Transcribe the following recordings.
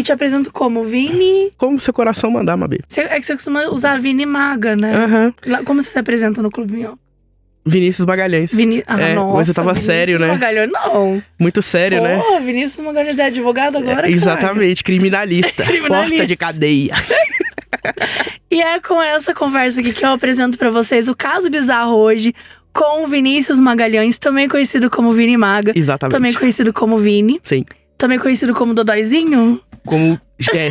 te apresento como? Vini? Como seu coração mandar, Mabê. É que você costuma usar Vini Maga, né? Aham. Como você se apresenta no Clube Minhoca? Vinícius Magalhães. Nossa, mas eu tava Vinícius sério, né? Magalhães, não. Muito sério, né? Pô, Vinícius Magalhães é advogado agora, Exatamente, criminalista. Criminalista. Porta de cadeia. E é com essa conversa aqui que eu apresento pra vocês o Caso Bizarro hoje com o Vinícius Magalhães, também conhecido como Vini Maga. Exatamente. Também conhecido como Vini. Sim. Também conhecido como Dodóizinho. Como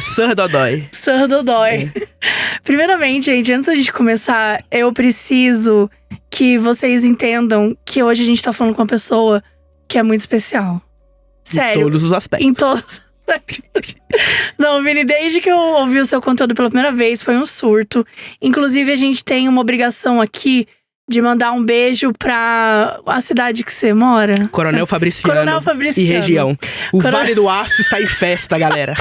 Sir Dodói. Sir Dodói. Primeiramente, gente, antes da gente começar, eu preciso que vocês entendam que hoje a gente tá falando com uma pessoa que é muito especial. Sério. Em todos os aspectos. Em todos. Não, Vini, desde que eu ouvi o seu conteúdo pela primeira vez, foi um surto. Inclusive, a gente tem uma obrigação aqui de mandar um beijo pra a cidade que você mora. Coronel Fabriciano. Coronel Fabriciano. E região. Vale do Aço está em festa, galera.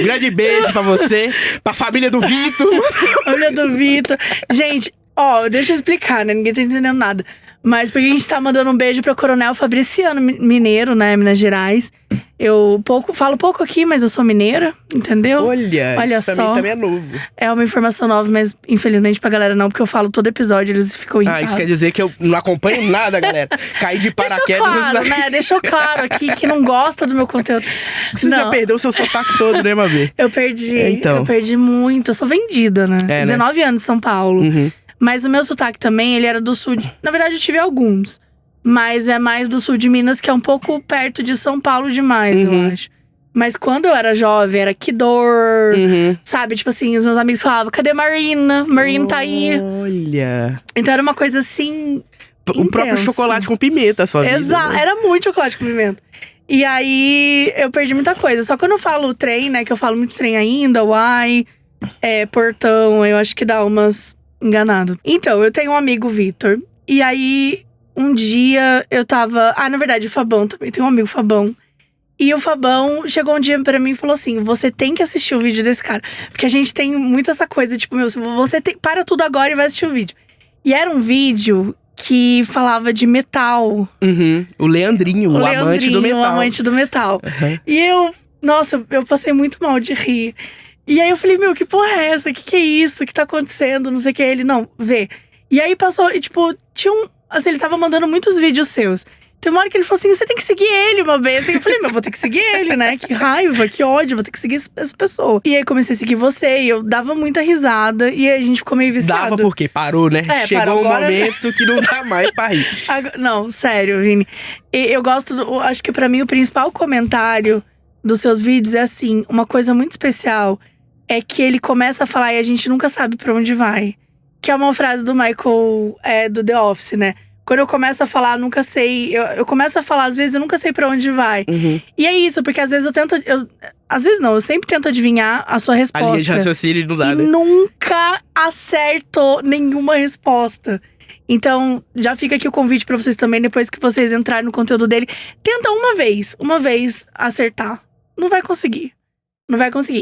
Grande beijo pra você, pra família do Vitor. Família do Vitor. Gente, ó, deixa eu explicar, né? Ninguém tá entendendo nada. Mas porque a gente tá mandando um beijo pra Coronel Fabriciano, mineiro, né? Minas Gerais. Eu falo pouco aqui, mas eu sou mineira, entendeu? Olha isso só. Pra mim também é novo. É uma informação nova, mas infelizmente pra galera não, porque eu falo todo episódio, eles ficam irritados. Isso quer dizer que eu não acompanho nada, galera. Caí de paraquedas. Deixou claro aqui que não gosta do meu conteúdo. Você já perdeu o seu sotaque todo, né, Mabê? Eu perdi. Então. Eu perdi muito. Eu sou vendida, né? 19 anos em São Paulo. Uhum. Mas o meu sotaque também, ele era do sul. Na verdade, eu tive alguns. Mas é mais do sul de Minas, que é um pouco perto de São Paulo demais, eu acho. Mas quando eu era jovem, era que dor, sabe? Tipo assim, os meus amigos falavam, cadê Marina? Marina tá aí. Olha. Então era uma coisa assim, o próprio chocolate com pimenta, só. Exato, né? Era muito chocolate com pimenta. E aí, eu perdi muita coisa. Só quando eu falo trem, né? Que eu falo muito trem ainda, uai, portão, eu acho que dá umas enganadas. Então, eu tenho um amigo, Vitor. E aí, um dia eu tava… na verdade, o Fabão também. Tem um amigo, Fabão. E o Fabão chegou um dia pra mim e falou assim, você tem que assistir o vídeo desse cara. Porque a gente tem muito essa coisa, tipo, para tudo agora e vai assistir o vídeo. E era um vídeo que falava de metal. O Leandrinho, o amante do metal. O amante do metal. E eu passei muito mal de rir. E aí eu falei, que porra é essa? Que é isso? O que tá acontecendo? Não sei o que. Ele, não, vê. E aí passou, e tipo, tinha assim, ele tava mandando muitos vídeos seus. Tem uma hora que ele falou assim, você tem que seguir ele uma vez. Eu falei, vou ter que seguir ele, né? Que raiva, que ódio, vou ter que seguir essa pessoa. E aí comecei a seguir você, e eu dava muita risada. E aí a gente ficou meio viciado. Dava porque parou, né? Chegou agora… um momento que não dá mais pra rir. Não, sério, Vini. Eu gosto, acho que pra mim o principal comentário dos seus vídeos é assim, uma coisa muito especial é que ele começa a falar e a gente nunca sabe pra onde vai. Que é uma frase do Michael, do The Office, né? Quando eu começo a falar, nunca sei… Eu começo a falar, às vezes, eu nunca sei pra onde vai. E é isso, porque às vezes eu tento… às vezes não, eu sempre tento adivinhar a sua resposta. A linha de raciocínio não dá, né? Nunca acerto nenhuma resposta. Então, já fica aqui o convite pra vocês também, depois que vocês entrarem no conteúdo dele. Tenta uma vez acertar. Não vai conseguir.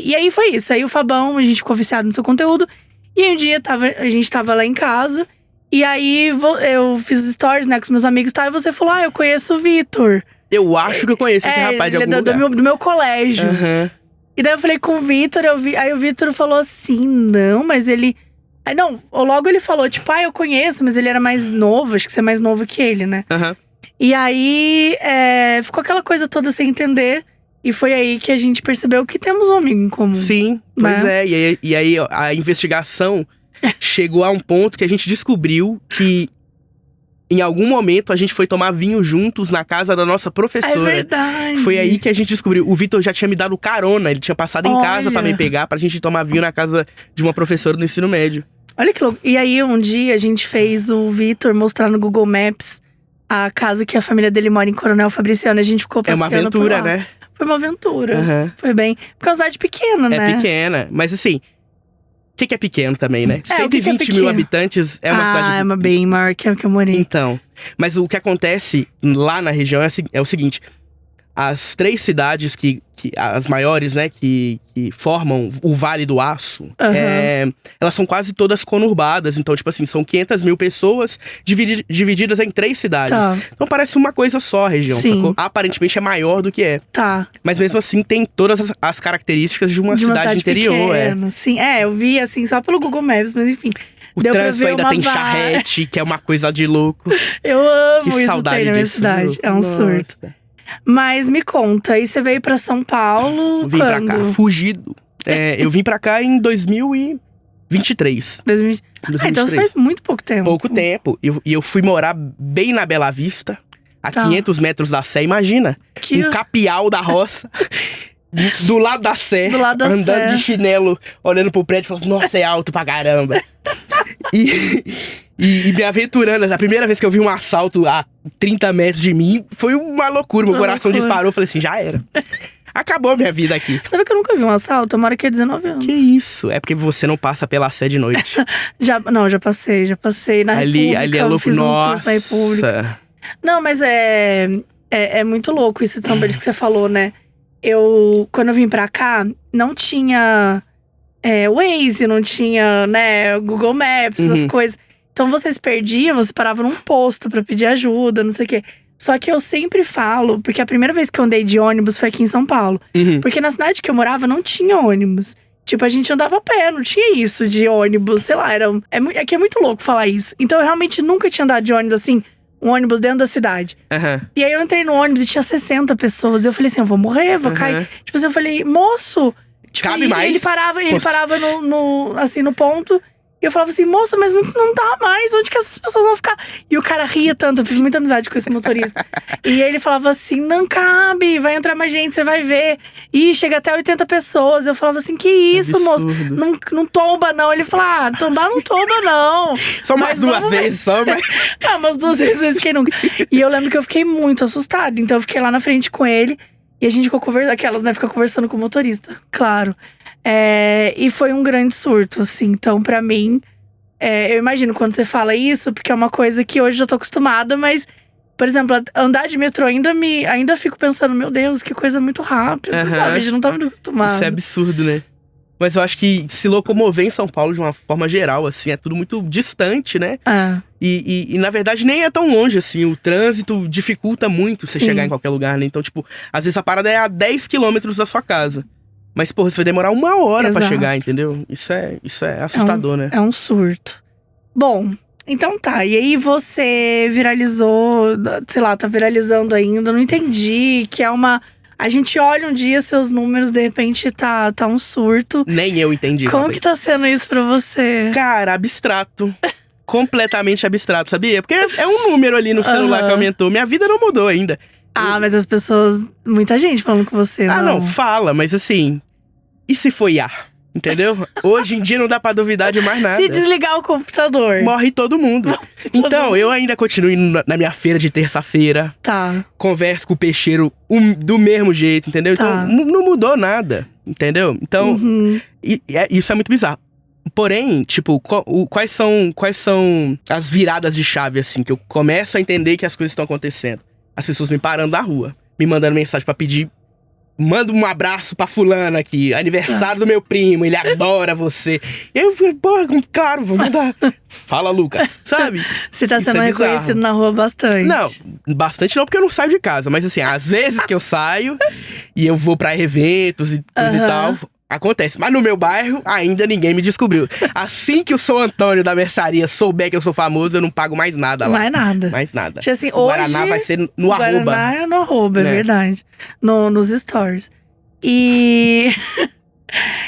E aí foi isso. Aí o Fabão, a gente ficou viciado no seu conteúdo. E aí um dia a gente tava lá em casa… E aí, eu fiz stories, né, com os meus amigos e tal. E você falou, eu conheço o Vitor. Eu acho que eu conheço esse rapaz de algum lugar. Do meu colégio. E daí eu falei com o Vitor, aí o Vitor falou assim, não, mas ele… Aí não, logo ele falou, tipo, eu conheço, mas ele era mais novo. Acho que você é mais novo que ele, né? E aí, ficou aquela coisa toda sem entender. E foi aí que a gente percebeu que temos um amigo em comum. Sim, pois é. E aí a investigação… chegou a um ponto que a gente descobriu que em algum momento a gente foi tomar vinho juntos na casa da nossa professora. É verdade. Foi aí que a gente descobriu. O Vitor já tinha me dado carona, ele tinha passado em casa pra me pegar, pra gente tomar vinho na casa de uma professora do ensino médio. Olha que louco. E aí um dia a gente fez o Vitor mostrar no Google Maps a casa que a família dele mora em Coronel Fabriciano. A gente ficou passeando por lá. É uma aventura, né? Foi uma aventura. Foi bem… Porque é uma cidade pequena, né? É pequena, mas assim… O que é pequeno também, né? 120 é mil habitantes é uma cidade… é uma bem maior que a que eu morei. Então, mas o que acontece lá na região é o seguinte… as 3 cidades as maiores, né, que formam o Vale do Aço, elas são quase todas conurbadas. Então, tipo assim, são 500 mil pessoas divididas em 3 cidades. Tá. Então parece uma coisa só a região, Sim. sacou? Aparentemente é maior do que é. Tá. Mas mesmo assim tem todas as características de uma cidade interior. pequena. Sim, eu vi assim só pelo Google Maps, mas enfim. O deu pra trânsito ver ainda uma tem charrete, que é uma coisa de louco. Eu amo Que isso saudade ter na minha disso, cidade. viu? É um Nossa. surto. Mas me conta, e você veio pra São Paulo Vim quando? pra cá, fugido. Eu vim pra cá em 2023. 2020. Então faz muito pouco tempo. Pouco tempo. E eu fui morar bem na Bela Vista, a 500 metros da Sé. Imagina, um capial da roça. Do lado da Sé, Do lado da andando Sé. de chinelo, olhando pro prédio e falando, nossa, é alto pra caramba. E me aventurando. A primeira vez que eu vi um assalto a 30 metros de mim, foi uma loucura. Meu coração disparou, eu falei assim, já era. Acabou minha vida aqui. Sabe que eu nunca vi um assalto? Eu moro aqui há 19 anos. Que isso? É porque você não passa pela Sé de noite. Já passei na República. Ali é louco, fiz um curso na República. nossa. Não, mas é muito louco isso de São Bento que você falou, né? Quando eu vim pra cá, não tinha Waze, não tinha, né, Google Maps, essas coisas. Então você se perdia, você parava num posto pra pedir ajuda, não sei o quê. Só que eu sempre falo, porque a primeira vez que eu andei de ônibus foi aqui em São Paulo. Porque na cidade que eu morava não tinha ônibus. Tipo, a gente andava a pé, não tinha isso de ônibus, sei lá. Aqui é muito louco falar isso. Então eu realmente nunca tinha andado de ônibus assim, um ônibus dentro da cidade. E aí eu entrei no ônibus e tinha 60 pessoas. Eu falei assim, eu vou morrer, vou cair. Tipo assim, eu falei, moço… Tipo, cabe mais? Ele parava no ponto. E eu falava assim, moço, mas não dá mais. Onde que essas pessoas vão ficar? E o cara ria tanto, eu fiz muita amizade com esse motorista. E ele falava assim, não cabe, vai entrar mais gente, você vai ver. Ih, chega até 80 pessoas. Eu falava assim, que isso, moço? Não tomba não. Ele falava, tombar não tomba não. Só mais duas vezes, só mais… Umas 2 vezes, quem nunca? E eu lembro que eu fiquei muito assustada. Então eu fiquei lá na frente com ele. E a gente ficou conversando, fica conversando com o motorista, claro. E foi um grande surto, assim. Então, pra mim, eu imagino quando você fala isso, porque é uma coisa que hoje eu tô acostumada, mas, por exemplo, andar de metrô ainda fico pensando, meu Deus, que coisa muito rápida, sabe? A gente não tá muito acostumado. Isso é absurdo, né? Mas eu acho que se locomover em São Paulo de uma forma geral, assim, é tudo muito distante, né? E na verdade nem é tão longe, assim. O trânsito dificulta muito você chegar em qualquer lugar, né? Então, tipo, às vezes a parada é a 10 quilômetros da sua casa. Mas, porra, você vai demorar 1 hora pra chegar, entendeu? Isso é assustador, né? É um surto. Bom, então tá. E aí você viralizou, sei lá, tá viralizando ainda. Não entendi, que é uma… A gente olha um dia seus números, de repente tá um surto. Nem eu entendi. Como que tá sendo isso pra você? Cara, abstrato. Completamente abstrato, sabia? Porque é um número ali no celular que aumentou. Minha vida não mudou ainda. Mas as pessoas… Muita gente falando com você, não, fala. Mas assim… E se foi IA? Entendeu? Hoje em dia não dá pra duvidar de mais nada. Se desligar o computador… Morre todo mundo. Então, eu ainda continuo indo na minha feira de terça-feira. Tá. Converso com o peixeiro do mesmo jeito, entendeu? Tá. Então, não mudou nada, entendeu? Então, isso é muito bizarro. Porém, tipo, quais são as viradas de chave, assim, que eu começo a entender que as coisas estão acontecendo? As pessoas me parando na rua, me mandando mensagem pra pedir… Manda um abraço pra fulano aqui, aniversário do meu primo, ele adora você. E aí eu falei, porra, claro, vou mandar. Fala, Lucas, sabe? Você tá sendo reconhecido na rua bastante. Não, bastante não, porque eu não saio de casa. Mas assim, às vezes que eu saio e eu vou pra eventos e coisa e tal… Acontece, mas no meu bairro ainda ninguém me descobriu. Assim que o São Antônio da mercearia souber que eu sou famoso, eu não pago mais nada lá. Mais nada. Tipo assim, o Guaraná vai ser no arroba. O Guaraná é no arroba, é verdade. Nos stories. E…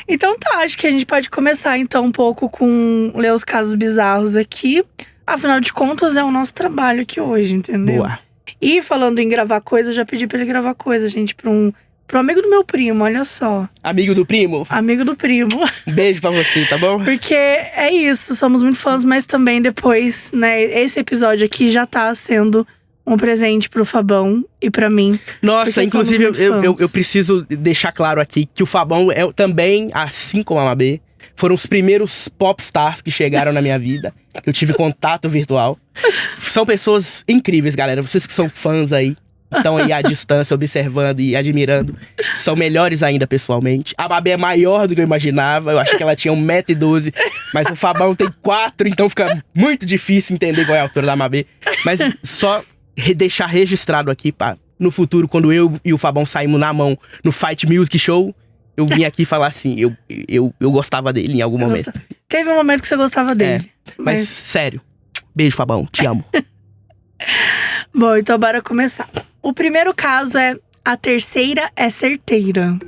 Então tá, acho que a gente pode começar então um pouco com ler os casos bizarros aqui. Afinal de contas, é o nosso trabalho aqui hoje, entendeu? Boa. E falando em gravar coisa, eu já pedi pra ele gravar coisa, gente, pro amigo do meu primo, olha só. Amigo do primo? Amigo do primo. Beijo pra você, tá bom? Porque é isso, somos muito fãs, mas também depois, né, esse episódio aqui já tá sendo um presente pro Fabão e pra mim. Nossa, inclusive eu preciso deixar claro aqui que o Fabão também, assim como a Mabê, foram os primeiros popstars que chegaram na minha vida, que eu tive contato virtual. São pessoas incríveis, galera. Vocês que são fãs aí, estão aí à distância, observando e admirando, são melhores ainda pessoalmente. A Mabê é maior do que eu imaginava. Eu achei que ela tinha 1,12 m, mas o Fabão tem 4, então fica muito difícil entender qual é a altura da Mabê. Mas só deixar registrado aqui, pá. No futuro, quando eu e o Fabão saímos na mão no Fight Music Show, eu vim aqui falar assim, eu gostava dele em algum momento. Teve um momento que você gostava dele. Mas sério, beijo, Fabão, te amo. Bom, então bora começar. O primeiro caso é A Terceira é Certeira.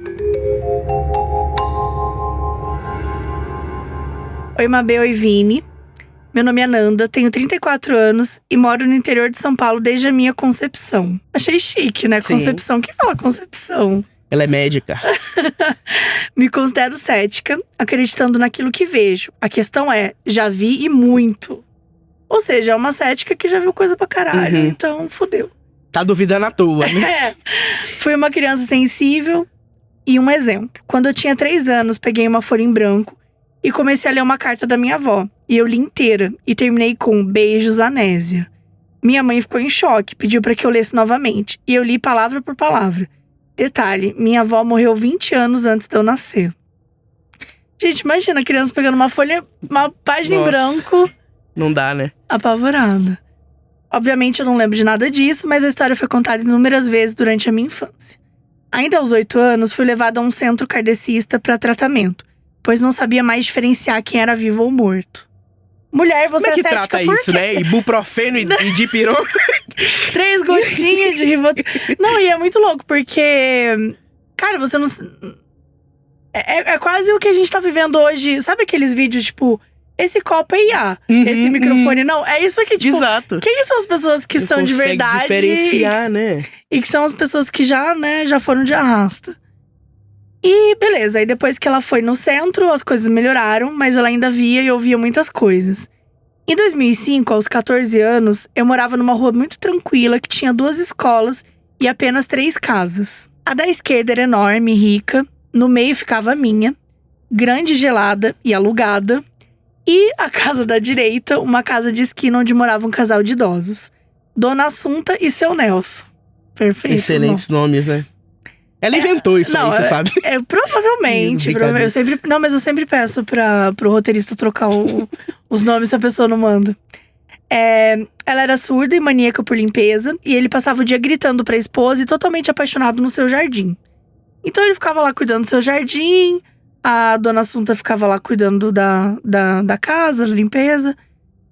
Oi, Mabê, oi, Vini. Meu nome é Nanda, tenho 34 anos e moro no interior de São Paulo desde a minha concepção. Achei chique, né? Sim. Concepção. Quem fala concepção? Ela é médica. Me considero cética, acreditando naquilo que vejo. A questão é, já vi e muito. Ou seja, é uma cética que já viu coisa pra caralho, então fudeu. Tá duvidando à toa, né? É. Fui uma criança sensível e um exemplo. Quando eu tinha 3 anos, peguei uma folha em branco e comecei a ler uma carta da minha avó. E eu li inteira e terminei com beijos, Anésia. Minha mãe ficou em choque, pediu pra que eu lesse novamente. E eu li palavra por palavra. Detalhe, minha avó morreu 20 anos antes de eu nascer. Gente, imagina a criança pegando uma folha, uma página em branco. Não dá, né? Apavorada. Obviamente eu não lembro de nada disso, mas a história foi contada inúmeras vezes durante a minha infância. Ainda aos 8 anos, fui levada a um centro kardecista para tratamento, pois não sabia mais diferenciar quem era vivo ou morto. Mulher, você Como é que cética trata por isso, quê? né? Ibuprofeno e dipirona. 3 gotinhas de Rivotril. Não, e é muito louco, porque… Cara, você não… É quase o que a gente tá vivendo hoje. Sabe aqueles vídeos, tipo… Esse copo é IA, esse microfone não. É isso aqui, tipo… Exato. Quem são as pessoas que são de verdade? Diferenciar, né? E que são as pessoas que já, né, já foram de arrasta. E beleza, aí depois que ela foi no centro, as coisas melhoraram, mas ela ainda via e ouvia muitas coisas. Em 2005, aos 14 anos, eu morava numa rua muito tranquila que tinha 2 escolas e apenas 3 casas. A da esquerda era enorme e rica, no meio ficava a minha, grande, gelada e alugada. E a casa da direita, uma casa de esquina onde morava um casal de idosos. Dona Assunta e seu Nelson. Perfeito. Excelentes nomes, né? Ela inventou isso aí, você sabe? Provavelmente. Mas eu sempre peço pro roteirista trocar os nomes se a pessoa não manda. Ela era surda e maníaca por limpeza. E ele passava o dia gritando pra esposa e totalmente apaixonado no seu jardim. Então ele ficava lá cuidando do seu jardim. A Dona Assunta ficava lá cuidando da casa, da limpeza.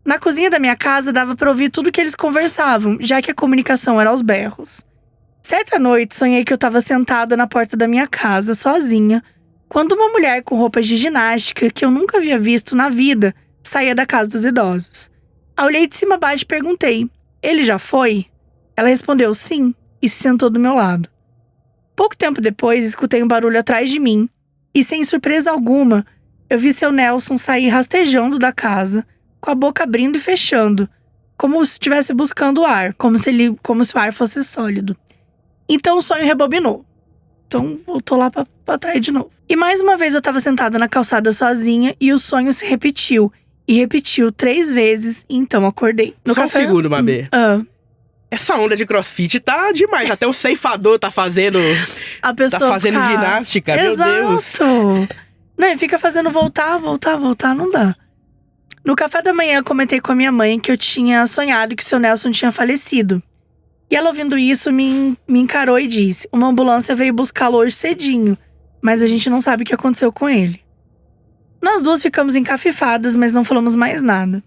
Na cozinha da minha casa dava pra ouvir tudo que eles conversavam, já que a comunicação era aos berros. Certa noite, sonhei que eu tava sentada na porta da minha casa, sozinha, quando uma mulher com roupas de ginástica, que eu nunca havia visto na vida, saía da casa dos idosos. Eu olhei de cima a baixo e perguntei, ele já foi? Ela respondeu sim, e se sentou do meu lado. Pouco tempo depois, escutei um barulho atrás de mim, e sem surpresa alguma, eu vi seu Nelson sair rastejando da casa, com a boca abrindo e fechando, como se estivesse buscando ar, como se o ar fosse sólido. Então o sonho rebobinou. Então voltou lá pra trás de novo. E mais uma vez eu tava sentada na calçada sozinha e o sonho se repetiu. E repetiu 3 vezes, e então acordei. Só um segundo, Mabê. Essa onda de crossfit tá demais. Até o ceifador tá fazendo… A pessoa tá fazendo ginástica, Exato. Meu Deus. Não, e fica fazendo voltar, não dá. No café da manhã eu comentei com a minha mãe que eu tinha sonhado que o seu Nelson tinha falecido. E ela, ouvindo isso, me encarou e disse: uma ambulância veio buscá-lo hoje cedinho, mas a gente não sabe o que aconteceu com ele. Nós 2 ficamos encafifadas, mas não falamos mais nada.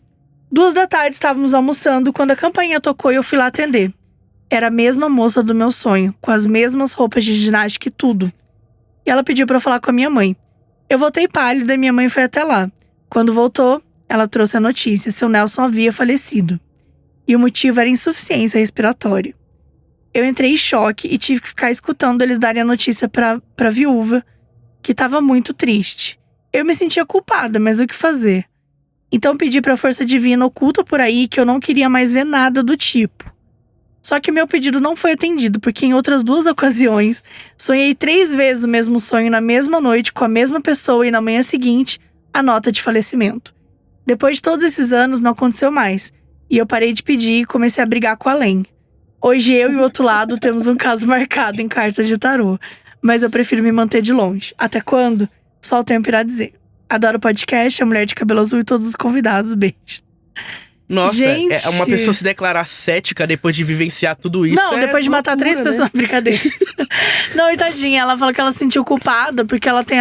2 da tarde estávamos almoçando quando a campainha tocou e eu fui lá atender. Era a mesma moça do meu sonho, com as mesmas roupas de ginástica e tudo. E ela pediu pra eu falar com a minha mãe. Eu voltei pálida e minha mãe foi até lá. Quando voltou, ela trouxe a notícia: seu Nelson havia falecido. E o motivo era insuficiência respiratória. Eu entrei em choque e tive que ficar escutando eles darem a notícia pra viúva, que estava muito triste. Eu me sentia culpada, mas o que fazer? Então pedi pra força divina oculta por aí que eu não queria mais ver nada do tipo. Só que meu pedido não foi atendido, porque em outras 2 ocasiões, sonhei 3 vezes o mesmo sonho na mesma noite com a mesma pessoa e na manhã seguinte, a nota de falecimento. Depois de todos esses anos, não aconteceu mais. E eu parei de pedir e comecei a brigar com a Len. Hoje eu e o outro lado temos um caso marcado em cartas de tarô. Mas eu prefiro me manter de longe. Até quando? Só o tempo irá dizer. Adoro o podcast, a mulher de cabelo azul e todos os convidados. Beijo. Nossa, Gente. uma pessoa se declarar cética depois de vivenciar tudo isso. Não, depois de matar loucura, 3 pessoas. né? Brincadeira. Não, e tadinha, ela falou que ela se sentiu culpada porque ela tem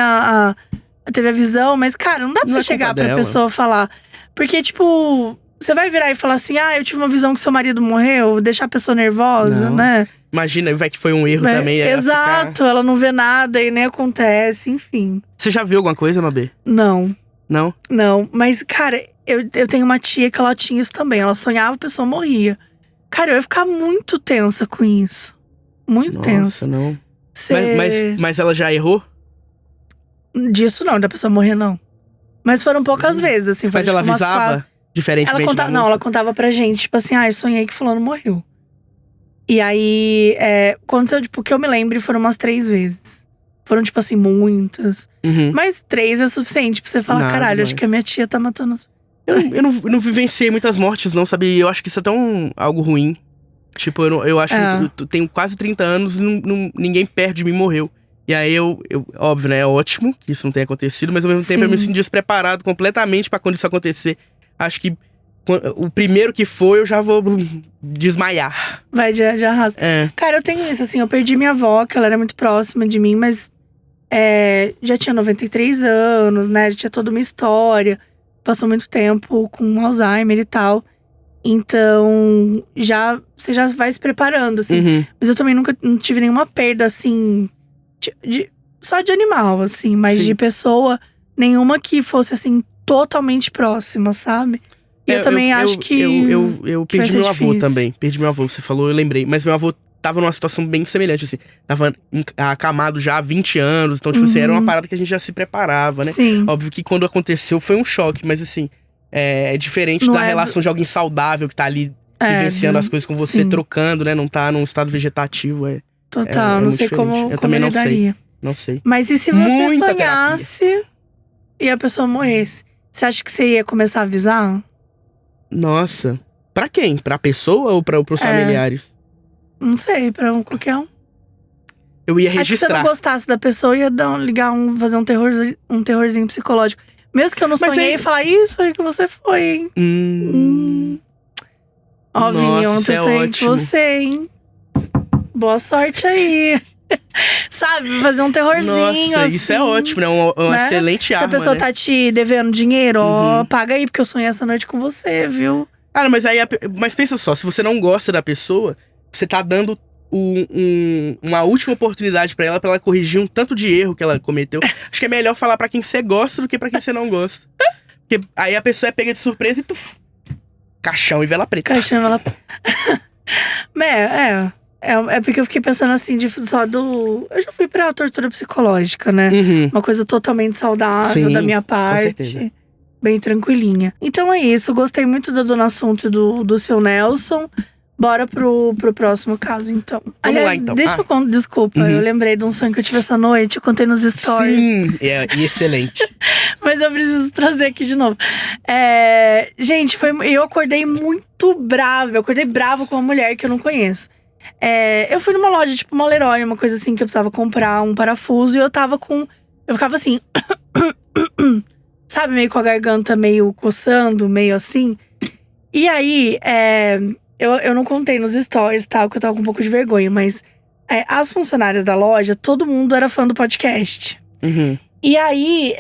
teve a visão. Mas, cara, não dá pra Não você é chegar culpa pra dela. pessoa falar. Porque, tipo, você vai virar e falar assim: eu tive uma visão que seu marido morreu, deixar a pessoa nervosa, Não. né? Imagina, vai que foi um erro também. ela Exato, ela não vê nada e nem acontece, enfim. Você já viu alguma coisa, Mabê? Não. Não? Não, mas, cara, eu tenho uma tia que ela tinha isso também. Ela sonhava, a pessoa morria. Cara, eu ia ficar muito tensa com isso. Muito tensa. Nossa, não. Cê... Mas ela já errou? Disso não, da pessoa morrer, não. Mas foram poucas vezes, assim. Mas ela avisava diferentemente Ela contava, da não, moça? ela contava pra gente, tipo assim, eu sonhei que fulano morreu. E aí, aconteceu, tipo, que eu me lembro, foram umas 3 vezes. Foram, tipo assim, muitas. Uhum. Mas 3 é suficiente pra você falar, Nada caralho, demais. acho que a minha tia tá matando as… Eu não vivenciei muitas mortes, não, sabe? Eu acho que isso é tão algo ruim. Tipo, eu acho que eu tenho quase 30 anos e ninguém perto de mim morreu. E aí óbvio, né? É ótimo que isso não tenha acontecido, mas ao mesmo tempo eu me sinto despreparado completamente pra quando isso acontecer. Acho que o primeiro que for, eu já vou desmaiar. Vai de arraso. É. Cara, eu tenho isso, assim, eu perdi minha avó, que ela era muito próxima de mim, mas já tinha 93 anos, né? Já tinha toda uma história. Passou muito tempo com Alzheimer e tal. Então, você já vai se preparando, assim. Uhum. Mas eu também nunca não tive nenhuma perda, assim, só de animal, assim. Mas Sim. de pessoa, nenhuma que fosse, assim, totalmente próxima, sabe? E eu também acho que… Eu que vai perdi ser meu avô difícil. também. Perdi meu avô, você falou, eu lembrei. Mas meu avô tava numa situação bem semelhante, assim. Tava acamado já há 20 anos. Então, tipo assim, era uma parada que a gente já se preparava, né? Sim. Óbvio que quando aconteceu foi um choque, mas assim… É diferente Não da é relação de alguém saudável que tá ali vivenciando as coisas com você, sim. trocando, né? Não tá num estado vegetativo. Total, é não muito sei diferente. como Eu também não sei. lidaria. Não sei. Mas e se você Muita sonhasse e a pessoa morresse? Você acha que você ia começar a avisar? Nossa. Pra quem? Pra pessoa ou pros familiares? Não sei, pra qualquer um. Eu ia Acho que se eu registrar. não gostasse da pessoa, eu ia fazer um terrorzinho psicológico. Mesmo que eu não Mas sonhei aí- e falar isso aí que você foi, hein? Ó, Nossa, Vini, isso ontem é eu sonhei com ótimo. você, hein? Boa sorte aí. Sabe, fazer um terrorzinho, Nossa, assim. isso é ótimo, né? Uma né? excelente Se arma, a pessoa né? tá te devendo dinheiro, ó, Uhum. paga aí, porque eu sonhei essa noite com você, viu? Ah, mas aí… Mas pensa só, se você não gosta da pessoa, você tá dando uma última oportunidade pra ela corrigir um tanto de erro que ela cometeu. Acho que é melhor falar pra quem você gosta do que pra quem você não gosta. Porque aí a pessoa é pega de surpresa e caixão e vela preta. Caixão, ela… É porque eu fiquei pensando assim, eu já fui pra tortura psicológica, né? Uhum. Uma coisa totalmente saudável Sim, da minha parte. certeza. Bem tranquilinha. Então é isso, gostei muito do assunto do seu Nelson. Bora pro próximo caso, então. Aliás, lá, então. deixa eu contar, desculpa, eu lembrei de um sonho que eu tive essa noite, eu contei nos stories. Sim, e excelente. Mas eu preciso trazer aqui de novo. Gente, eu acordei muito brava. Eu acordei brava com uma mulher que eu não conheço. Eu fui numa loja, tipo uma Leroy, uma coisa assim, que eu precisava comprar um parafuso. E eu ficava assim… sabe, meio com a garganta meio coçando, meio assim. E aí, eu não contei nos stories, tal, porque eu tava com um pouco de vergonha. Mas as funcionárias da loja, todo mundo era fã do podcast. Uhum. E aí,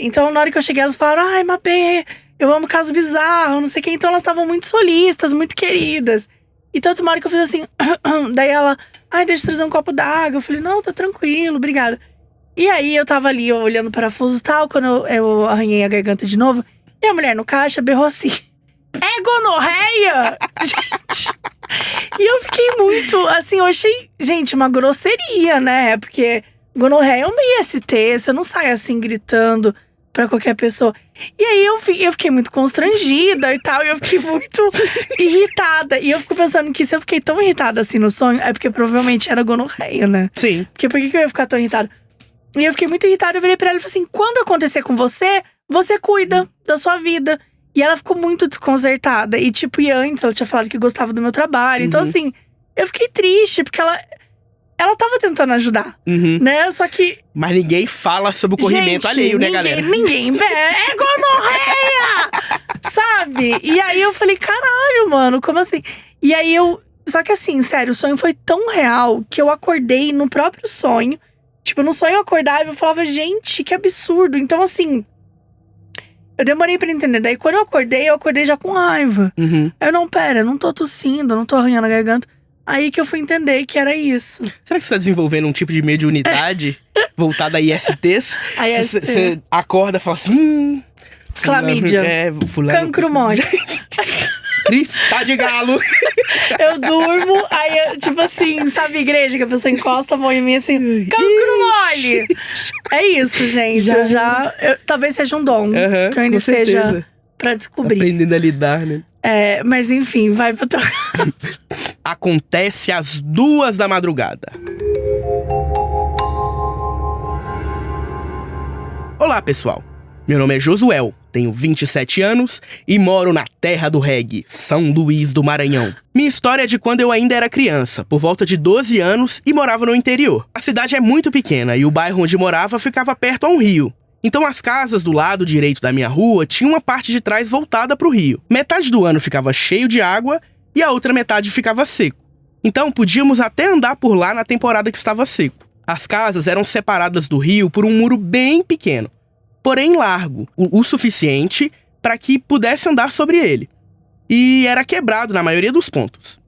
então na hora que eu cheguei, elas falaram: ai, Mabê, eu amo caso bizarro, não sei o que. Então elas estavam muito solistas, muito queridas. Então tem uma hora que eu fiz assim, daí ela: ai, deixa eu trazer um copo d'água. Eu falei: não, tá tranquilo, obrigada. E aí eu tava ali olhando parafusos e tal, quando eu arranhei a garganta de novo. E a mulher no caixa berrou assim: é gonorreia? Gente… E eu fiquei muito, assim, eu achei, gente, uma grosseria, né? Porque gonorreia é uma IST, você não sai assim gritando pra qualquer pessoa. E aí eu fiquei muito constrangida e tal, e eu fiquei muito irritada. E eu fico pensando que se eu fiquei tão irritada assim no sonho, é porque provavelmente era gonorreia, né? Sim. Porque por que eu ia ficar tão irritada? E eu fiquei muito irritada, eu virei pra ela e falei assim: quando acontecer com você, você cuida da sua vida. E ela ficou muito desconcertada. E tipo, antes ela tinha falado que gostava do meu trabalho. Então assim, eu fiquei triste, porque ela tava tentando ajudar, né? Só que… Mas ninguém fala sobre o corrimento alheio, né, galera? Ninguém, é gonorreia! Sabe? E aí eu falei, caralho, mano, como assim? E aí só que assim, sério, o sonho foi tão real que eu acordei no próprio sonho. Tipo, no sonho eu acordava e eu falava, gente, que absurdo. Então, assim, eu demorei pra entender. Daí, quando eu acordei já com raiva. Aí eu, não, pera, eu não tô tossindo, eu não tô arranhando a garganta. Aí que eu fui entender que era isso. Será que você tá desenvolvendo um tipo de mediunidade voltada a ISTs? Você acorda e fala assim… Clamídia. Fulano. Cancro mole. Crista de galo. Eu durmo, aí, tipo assim, sabe, igreja, que a pessoa encosta a mão em mim assim, cancro mole. É isso, gente. Talvez seja um dom que eu ainda esteja pra descobrir. Aprendendo a lidar, né? Mas enfim, vai pra tua casa. Acontece às 2 da madrugada. Olá, pessoal. Meu nome é Josuel, tenho 27 anos e moro na terra do reggae, São Luís do Maranhão. Minha história é de quando eu ainda era criança, por volta de 12 anos e morava no interior. A cidade é muito pequena e o bairro onde morava ficava perto a um rio. Então as casas do lado direito da minha rua tinham uma parte de trás voltada para o rio. Metade do ano ficava cheio de água e a outra metade ficava seco. Então podíamos até andar por lá na temporada que estava seco. As casas eram separadas do rio por um muro bem pequeno, porém largo, o suficiente para que pudesse andar sobre ele. E era quebrado na maioria dos pontos.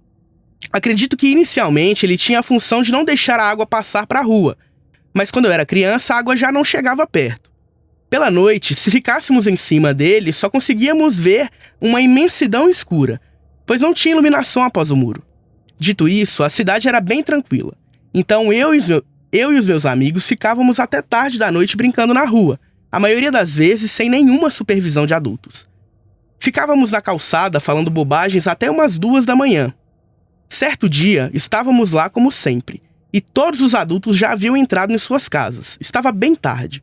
Acredito que inicialmente ele tinha a função de não deixar a água passar para a rua, mas quando eu era criança a água já não chegava perto. Pela noite, se ficássemos em cima dele, só conseguíamos ver uma imensidão escura, pois não tinha iluminação após o muro. Dito isso, a cidade era bem tranquila. Então eu e os meus amigos ficávamos até tarde da noite brincando na rua, a maioria das vezes sem nenhuma supervisão de adultos. Ficávamos na calçada falando bobagens até umas 2 da manhã. Certo dia, estávamos lá como sempre, e todos os adultos já haviam entrado em suas casas. Estava bem tarde.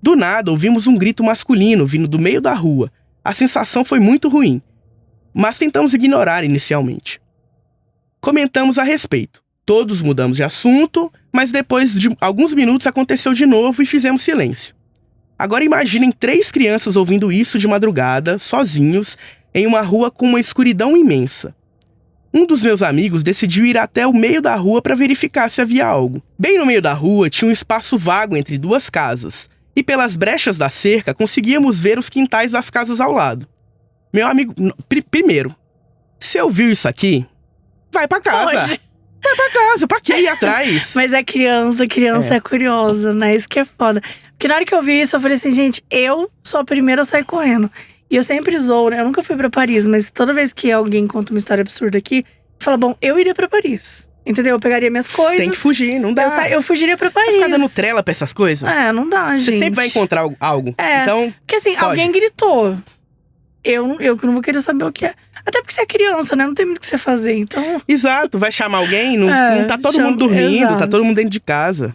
Do nada, ouvimos um grito masculino vindo do meio da rua. A sensação foi muito ruim, mas tentamos ignorar inicialmente. Comentamos a respeito. Todos mudamos de assunto, mas depois de alguns minutos aconteceu de novo e fizemos silêncio. Agora imaginem 3 crianças ouvindo isso de madrugada, sozinhos, em uma rua com uma escuridão imensa. Um dos meus amigos decidiu ir até o meio da rua para verificar se havia algo. Bem no meio da rua tinha um espaço vago entre 2 casas, e pelas brechas da cerca conseguíamos ver os quintais das casas ao lado. Meu amigo, primeiro, se ouviu isso aqui, vai pra casa. Pode. Vai pra casa, pra que ir atrás? Mas é criança é curiosa, né? Isso que é foda. Porque na hora que eu vi isso, eu falei assim, gente, eu sou a primeira a sair correndo. E eu sempre zoo, né? Eu nunca fui pra Paris, mas toda vez que alguém conta uma história absurda aqui, fala, bom, eu iria pra Paris. Entendeu? Eu pegaria minhas coisas. Tem que fugir, não dá. Eu fugiria pra Paris. Vai ficar dando trela pra essas coisas? Não dá, gente. Você sempre vai encontrar algo. Então, porque assim, foge. Alguém gritou. Eu não vou querer saber o que é. Até porque você é criança, né? Não tem muito o que você fazer, então… Exato, vai chamar alguém, não tá todo mundo dormindo, exato. Tá todo mundo dentro de casa.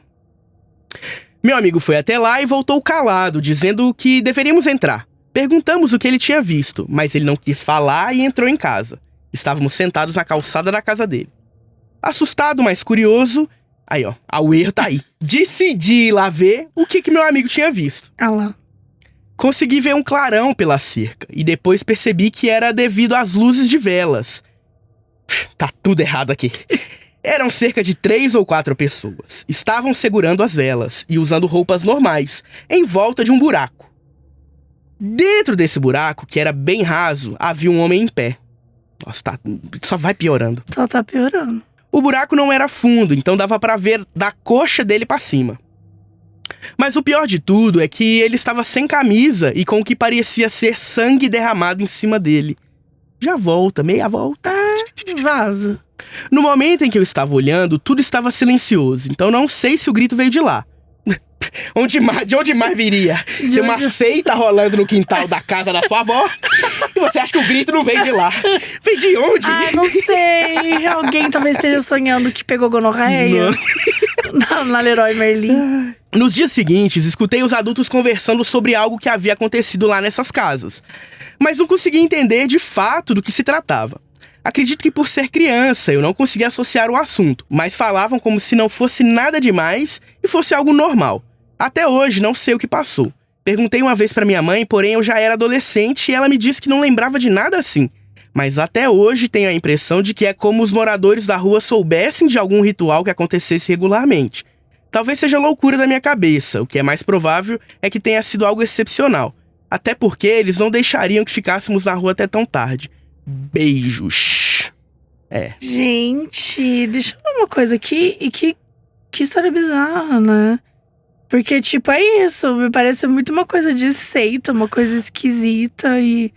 Meu amigo foi até lá e voltou calado, dizendo que deveríamos entrar. Perguntamos o que ele tinha visto, mas ele não quis falar e entrou em casa. Estávamos sentados na calçada da casa dele. Assustado, mas curioso… Aí, ó, o erro tá aí. Decidi ir lá ver o que meu amigo tinha visto. Ah lá. Consegui ver um clarão pela cerca, e depois percebi que era devido às luzes de velas. Tá tudo errado aqui. Eram cerca de 3 ou 4 pessoas. Estavam segurando as velas e usando roupas normais, em volta de um buraco. Dentro desse buraco, que era bem raso, havia um homem em pé. Nossa, só vai piorando. Só tá piorando. O buraco não era fundo, então dava pra ver da coxa dele pra cima. Mas o pior de tudo é que ele estava sem camisa e com o que parecia ser sangue derramado em cima dele. Já volta, meia volta. Vaza. No momento em que eu estava olhando, tudo estava silencioso, então não sei se o grito veio de lá. De onde mais viria? Tem uma seita rolando no quintal da casa da sua avó e você acha que o grito não veio de lá. Veio de onde? Não sei. Alguém talvez esteja sonhando que pegou gonorreia na Leroy Merlin. Nos dias seguintes, escutei os adultos conversando sobre algo que havia acontecido lá nessas casas, mas não consegui entender de fato do que se tratava. Acredito que por ser criança, eu não conseguia associar o assunto, mas falavam como se não fosse nada demais e fosse algo normal. Até hoje, não sei o que passou. Perguntei uma vez pra minha mãe, porém eu já era adolescente e ela me disse que não lembrava de nada assim. Mas até hoje tenho a impressão de que é como os moradores da rua soubessem de algum ritual que acontecesse regularmente. Talvez seja loucura da minha cabeça, o que é mais provável é que tenha sido algo excepcional. Até porque eles não deixariam que ficássemos na rua até tão tarde. Beijos. Gente, deixa eu ver uma coisa aqui. E que história bizarra, né? Porque, tipo, é isso. Me parece muito uma coisa de seita, uma coisa esquisita. E,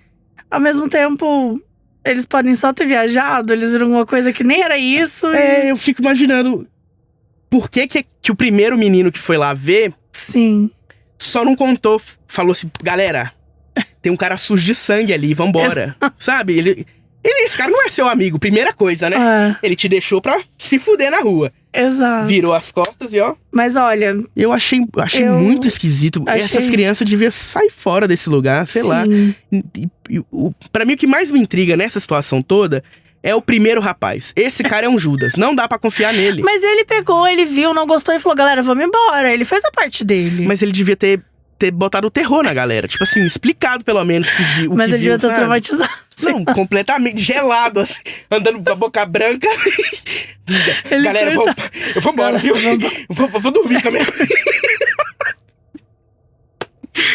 ao mesmo tempo, eles podem só ter viajado. Eles viram uma coisa que nem era isso. Eu fico imaginando por que o primeiro menino que foi lá ver… Sim. Só não contou, falou assim, galera, tem um cara sujo de sangue ali, vambora. Sabe? Esse cara não é seu amigo, primeira coisa, né? Ele te deixou pra se fuder na rua. Exato. Virou as costas e ó… Mas olha… Eu achei muito esquisito. Essas crianças deviam sair fora desse lugar, sei lá. Pra mim, o que mais me intriga nessa situação toda… é o primeiro rapaz. Esse cara é um Judas. Não dá pra confiar nele. Mas ele pegou, ele viu, não gostou e falou, galera, vamos embora. Ele fez a parte dele. Mas ele devia ter botado o terror na galera. Tipo assim, explicado pelo menos que viu. Mas ele devia estar traumatizado. Não, completamente gelado, assim. Andando com a boca branca. Galera, eu vou embora, viu? Eu vou dormir também.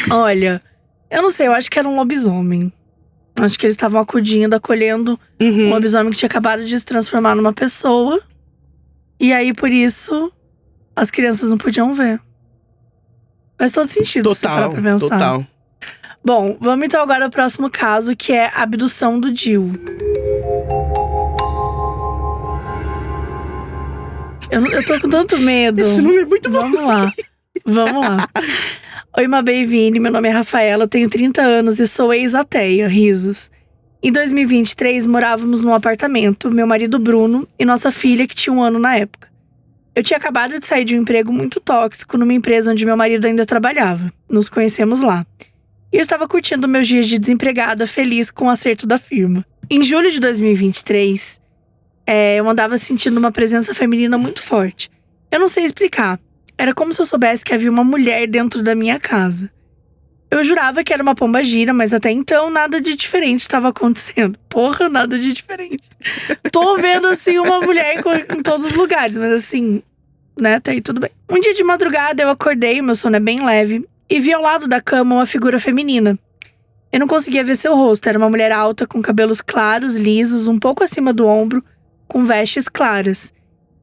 Olha, eu não sei, eu acho que era um lobisomem. Acho que eles estavam acolhendo um lobisomem que tinha acabado de se transformar numa pessoa. E aí, por isso, as crianças não podiam ver. Faz todo sentido você parar pra pensar. Total. Bom, vamos então agora ao próximo caso, que é a abdução do Jill. Eu tô com tanto medo. Esse nome é muito bom. Vamos lá. Oi, Mabê e Vini, meu nome é Rafaela, tenho 30 anos e sou ex-ateia, risos. Em 2023, morávamos num apartamento, meu marido Bruno e nossa filha, que tinha 1 ano na época. Eu tinha acabado de sair de um emprego muito tóxico numa empresa onde meu marido ainda trabalhava. Nos conhecemos lá. E eu estava curtindo meus dias de desempregada, feliz com o acerto da firma. Em julho de 2023, eu andava sentindo uma presença feminina muito forte. Eu não sei explicar. Era como se eu soubesse que havia uma mulher dentro da minha casa. Eu jurava que era uma pombagira, mas até então nada de diferente estava acontecendo. Porra, nada de diferente. Tô vendo, assim, uma mulher em todos os lugares, mas assim, né, até aí tudo bem. Um dia de madrugada eu acordei, meu sono é bem leve, e vi ao lado da cama uma figura feminina. Eu não conseguia ver seu rosto, era uma mulher alta, com cabelos claros, lisos, um pouco acima do ombro, com vestes claras.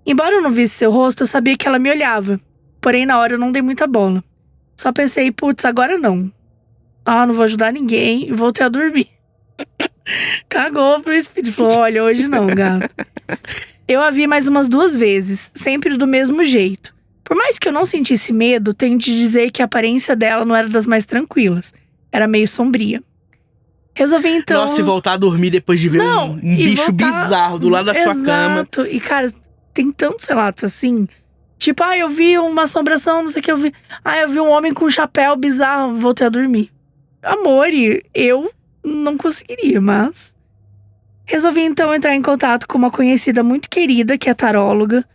Embora eu não visse seu rosto, eu sabia que ela me olhava. Porém, na hora eu não dei muita bola. Só pensei, putz, agora não. Não vou ajudar ninguém e voltei a dormir. Cagou pro espírito. Falou, olha, hoje não, gato. Eu a vi mais umas 2 vezes, sempre do mesmo jeito. Por mais que eu não sentisse medo, tenho de dizer que a aparência dela não era das mais tranquilas. Era meio sombria. Resolvi então… Nossa, e voltar a dormir depois de ver um bicho bizarro do lado da sua cama. Exato. E, cara, tem tantos relatos assim… Tipo, eu vi uma assombração, não sei o que, eu vi um homem com um chapéu bizarro, voltei a dormir. Amor, eu não conseguiria, mas… Resolvi então entrar em contato com uma conhecida muito querida, que é taróloga.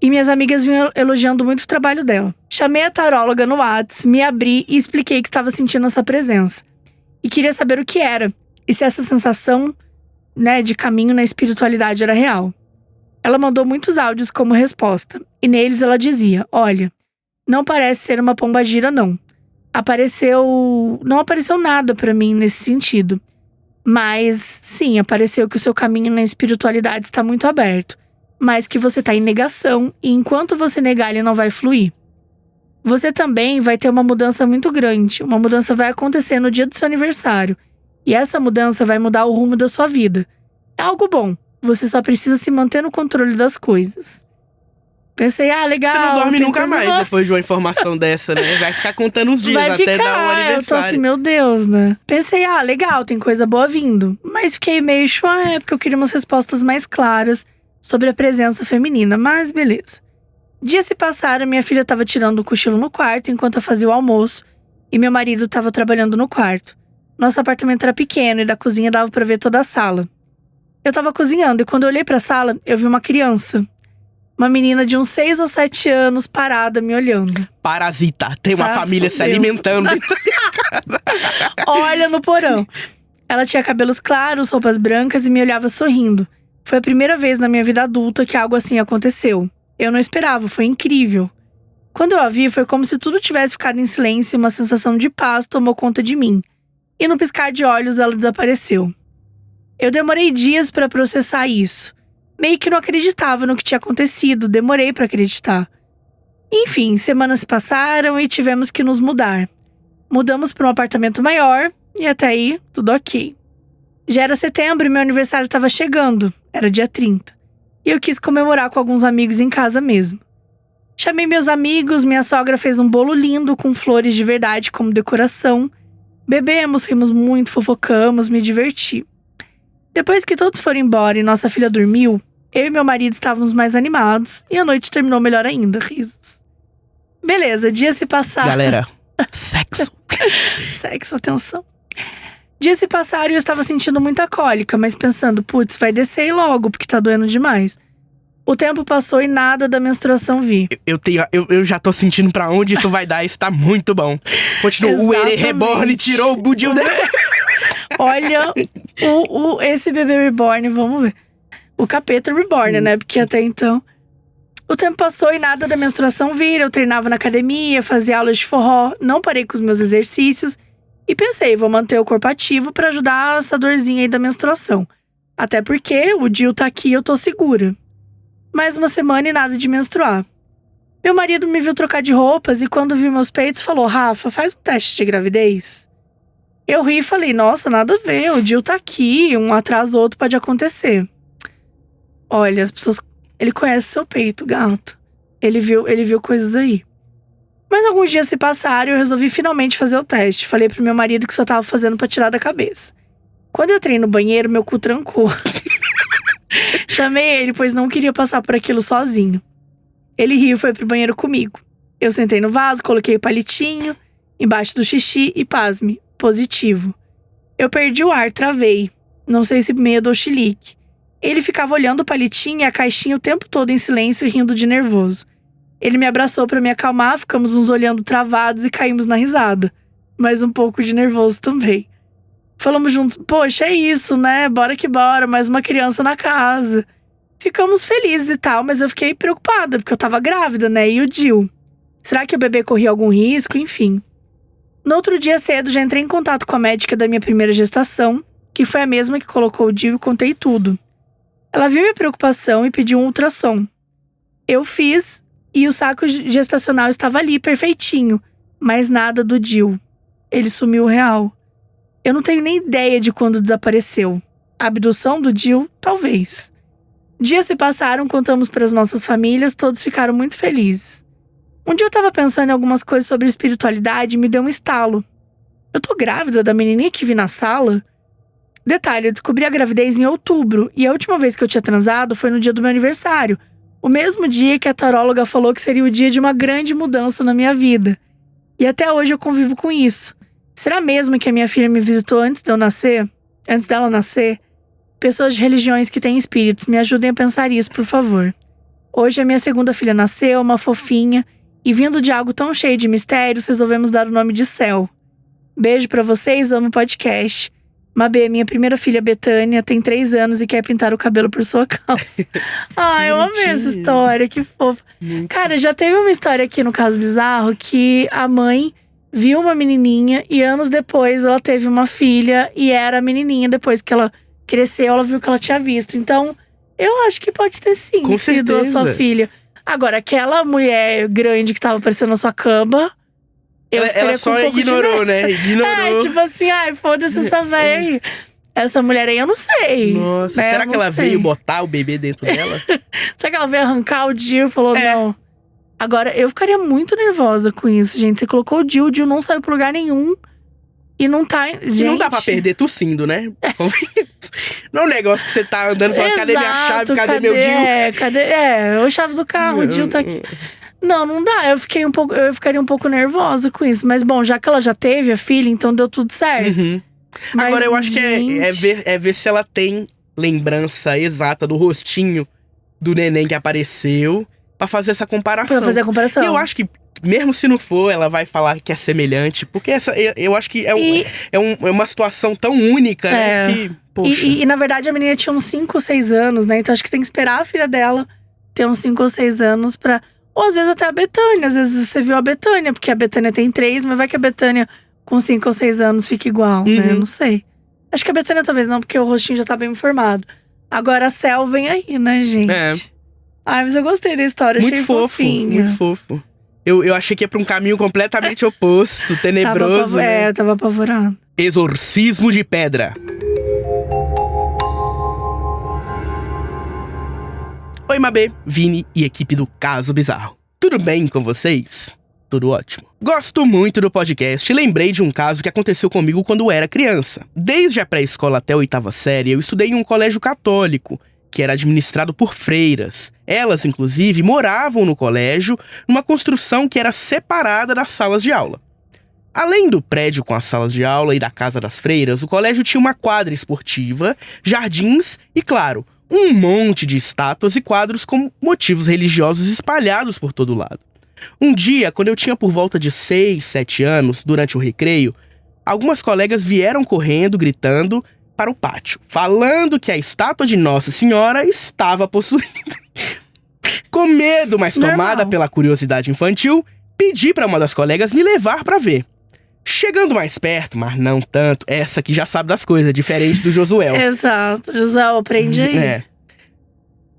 E minhas amigas vinham elogiando muito o trabalho dela. Chamei a taróloga no WhatsApp, me abri e expliquei que estava sentindo essa presença. E queria saber o que era, e se essa sensação, né, de caminho na espiritualidade era real. Ela mandou muitos áudios como resposta, e neles ela dizia, olha, não parece ser uma pombagira não. Não apareceu nada pra mim nesse sentido. Mas, sim, apareceu que o seu caminho na espiritualidade está muito aberto. Mas que você tá em negação, e enquanto você negar, ele não vai fluir. Você também vai ter uma mudança muito grande. Uma mudança vai acontecer no dia do seu aniversário. E essa mudança vai mudar o rumo da sua vida. É algo bom. Você só precisa se manter no controle das coisas. Pensei, legal. Você não dorme nunca mais depois de uma informação dessa, né? Vai ficar contando os dias até dar o aniversário. Eu tô assim, meu Deus, né? Pensei, legal, tem coisa boa vindo. Mas fiquei meio porque eu queria umas respostas mais claras sobre a presença feminina. Mas beleza. Dias se passaram, minha filha tava tirando o cochilo no quarto enquanto eu fazia o almoço. E meu marido tava trabalhando no quarto. Nosso apartamento era pequeno e da cozinha dava pra ver toda a sala. Eu tava cozinhando e quando eu olhei pra sala, eu vi uma criança. Uma menina de uns 6 ou 7 anos parada me olhando. Parasita. Tem uma família se alimentando dentro da minha casa. Olha no porão. Ela tinha cabelos claros, roupas brancas e me olhava sorrindo. Foi a primeira vez na minha vida adulta que algo assim aconteceu. Eu não esperava, foi incrível. Quando eu a vi, foi como se tudo tivesse ficado em silêncio e uma sensação de paz tomou conta de mim. E no piscar de olhos, ela desapareceu. Eu demorei dias pra processar isso. Meio que não acreditava no que tinha acontecido, demorei pra acreditar. Enfim, semanas se passaram e tivemos que nos mudar. Mudamos pra um apartamento maior e até aí, tudo ok. Já era setembro e meu aniversário estava chegando, era dia 30. E eu quis comemorar com alguns amigos em casa mesmo. Chamei meus amigos, minha sogra fez um bolo lindo com flores de verdade como decoração. Bebemos, rimos muito, fofocamos, me diverti. Depois que todos foram embora e nossa filha dormiu, eu e meu marido estávamos mais animados e a noite terminou melhor ainda, risos. Beleza, dias se passaram. Galera, sexo. Sexo, atenção. Dias se passaram e eu estava sentindo muita cólica, mas pensando, putz, vai descer logo, porque tá doendo demais. O tempo passou e nada da menstruação vi. Eu já tô sentindo pra onde isso vai dar, isso tá muito bom. Continua, o Ere Reborn tirou o budil dela. Olha, esse bebê reborn, vamos ver. O capeta reborn, né? Porque até então… O tempo passou e nada da menstruação vir. Eu treinava na academia, fazia aulas de forró, não parei com os meus exercícios. E pensei, vou manter o corpo ativo pra ajudar essa dorzinha aí da menstruação. Até porque o DIU tá aqui e eu tô segura. Mais uma semana e nada de menstruar. Meu marido me viu trocar de roupas e quando viu meus peitos falou, Rafa, faz um teste de gravidez. Eu ri e falei, nossa, nada a ver, o DIU tá aqui, um atrás do outro pode acontecer. Olha, as pessoas… Ele conhece seu peito, gato. Ele viu coisas aí. Mas alguns dias se passaram e eu resolvi finalmente fazer o teste. Falei pro meu marido que só tava fazendo pra tirar da cabeça. Quando eu entrei no banheiro, meu cu trancou. Chamei ele, pois não queria passar por aquilo sozinho. Ele riu e foi pro banheiro comigo. Eu sentei no vaso, coloquei o palitinho embaixo do xixi e pasme, positivo. Eu perdi o ar, travei. Não sei se medo ou chilique. Ele ficava olhando o palitinho e a caixinha o tempo todo em silêncio e rindo de nervoso. Ele me abraçou pra me acalmar, ficamos nos olhando travados e caímos na risada. Mas um pouco de nervoso também. Falamos juntos, poxa, é isso, né? Bora que bora, mais uma criança na casa. Ficamos felizes e tal, mas eu fiquei preocupada, porque eu tava grávida, né? E o DIU. Será que o bebê corria algum risco? Enfim. No outro dia cedo, já entrei em contato com a médica da minha primeira gestação, que foi a mesma que colocou o DIU e contei tudo. Ela viu minha preocupação e pediu um ultrassom. Eu fiz e o saco gestacional estava ali, perfeitinho. Mas nada do DIU. Ele sumiu real. Eu não tenho nem ideia de quando desapareceu. A abdução do DIU, talvez. Dias se passaram, contamos para as nossas famílias, todos ficaram muito felizes. Um dia eu tava pensando em algumas coisas sobre espiritualidade e me deu um estalo. Eu tô grávida da menininha que vi na sala? Detalhe, eu descobri a gravidez em outubro e a última vez que eu tinha transado foi no dia do meu aniversário. O mesmo dia que a taróloga falou que seria o dia de uma grande mudança na minha vida. E até hoje eu convivo com isso. Será mesmo que a minha filha me visitou antes de eu nascer? Antes dela nascer? Pessoas de religiões que têm espíritos, me ajudem a pensar isso, por favor. Hoje a minha segunda filha nasceu, uma fofinha, e vindo de algo tão cheio de mistérios, resolvemos dar o nome de Céu. Beijo pra vocês, amo o podcast. Mabê, minha primeira filha Betânia, tem 3 anos e quer pintar o cabelo por sua causa. Ai, eu amei essa história, que fofa. Cara, já teve uma história aqui no Caso Bizarro que a mãe viu uma menininha e anos depois ela teve uma filha e era a menininha. Depois que ela cresceu, ela viu que ela tinha visto. Então, eu acho que pode ter sim com sido certeza. a sua filha. Agora, aquela mulher grande que tava aparecendo na sua cama… Ela só ignorou, né? Ignorou. É, tipo assim, ai, foda-se essa véia aí. Essa mulher aí, eu não sei. Nossa, né? será que ela veio botar o bebê dentro dela? Será que ela veio arrancar o DIU e falou, não. Agora, eu ficaria muito nervosa com isso, gente. Você colocou o DIU não saiu pra lugar nenhum. E não tá… Gente. E não dá pra perder tossindo, né? Não é um negócio que você tá andando e falando, cadê minha chave, cadê meu DIU? A chave do carro, o DIU tá aqui. Não dá. Eu ficaria um pouco nervosa com isso. Mas bom, já que ela já teve a filha, então deu tudo certo. Uhum. Agora eu acho que é ver se ela tem lembrança exata do rostinho do neném que apareceu pra fazer essa comparação. Pra fazer a comparação. E eu acho que, mesmo se não for, ela vai falar que é semelhante. Porque eu acho que é uma situação tão única, né? Que, poxa. E, na verdade, a menina tinha uns 5 ou 6 anos, né? Então, acho que tem que esperar a filha dela ter uns 5 ou 6 anos pra… Ou, às vezes, até a Bethânia. Às vezes, você viu a Bethânia. Porque a Bethânia tem 3, mas vai que a Bethânia, com 5 ou 6 anos, fica igual, né? Eu não sei. Acho que a Bethânia talvez não, porque o rostinho já tá bem formado. Agora, a Cel vem aí, né, gente? Ai, mas eu gostei da história, muito achei fofo, fofinho. Muito fofo. Eu achei que ia pra um caminho completamente oposto, tenebroso, né? Eu tava apavorado. Exorcismo de Pedra. Oi, Mabê, Vini e equipe do Caso Bizarro. Tudo bem com vocês? Tudo ótimo. Gosto muito do podcast e lembrei de um caso que aconteceu comigo quando eu era criança. Desde a pré-escola até a 8ª série, eu estudei em um colégio católico, que era administrado por freiras. Elas, inclusive, moravam no colégio, numa construção que era separada das salas de aula. Além do prédio com as salas de aula e da casa das freiras, o colégio tinha uma quadra esportiva, jardins e, claro, um monte de estátuas e quadros com motivos religiosos espalhados por todo lado. Um dia, quando eu tinha por volta de 6, 7 anos, durante o recreio, algumas colegas vieram correndo, gritando para o pátio, falando que a estátua de Nossa Senhora estava possuída. Com medo, mas tomada pela curiosidade infantil, pedi para uma das colegas me levar para ver. Chegando mais perto, mas não tanto, essa aqui já sabe das coisas, diferente do Josuel. Exato, Josuel, aprende aí.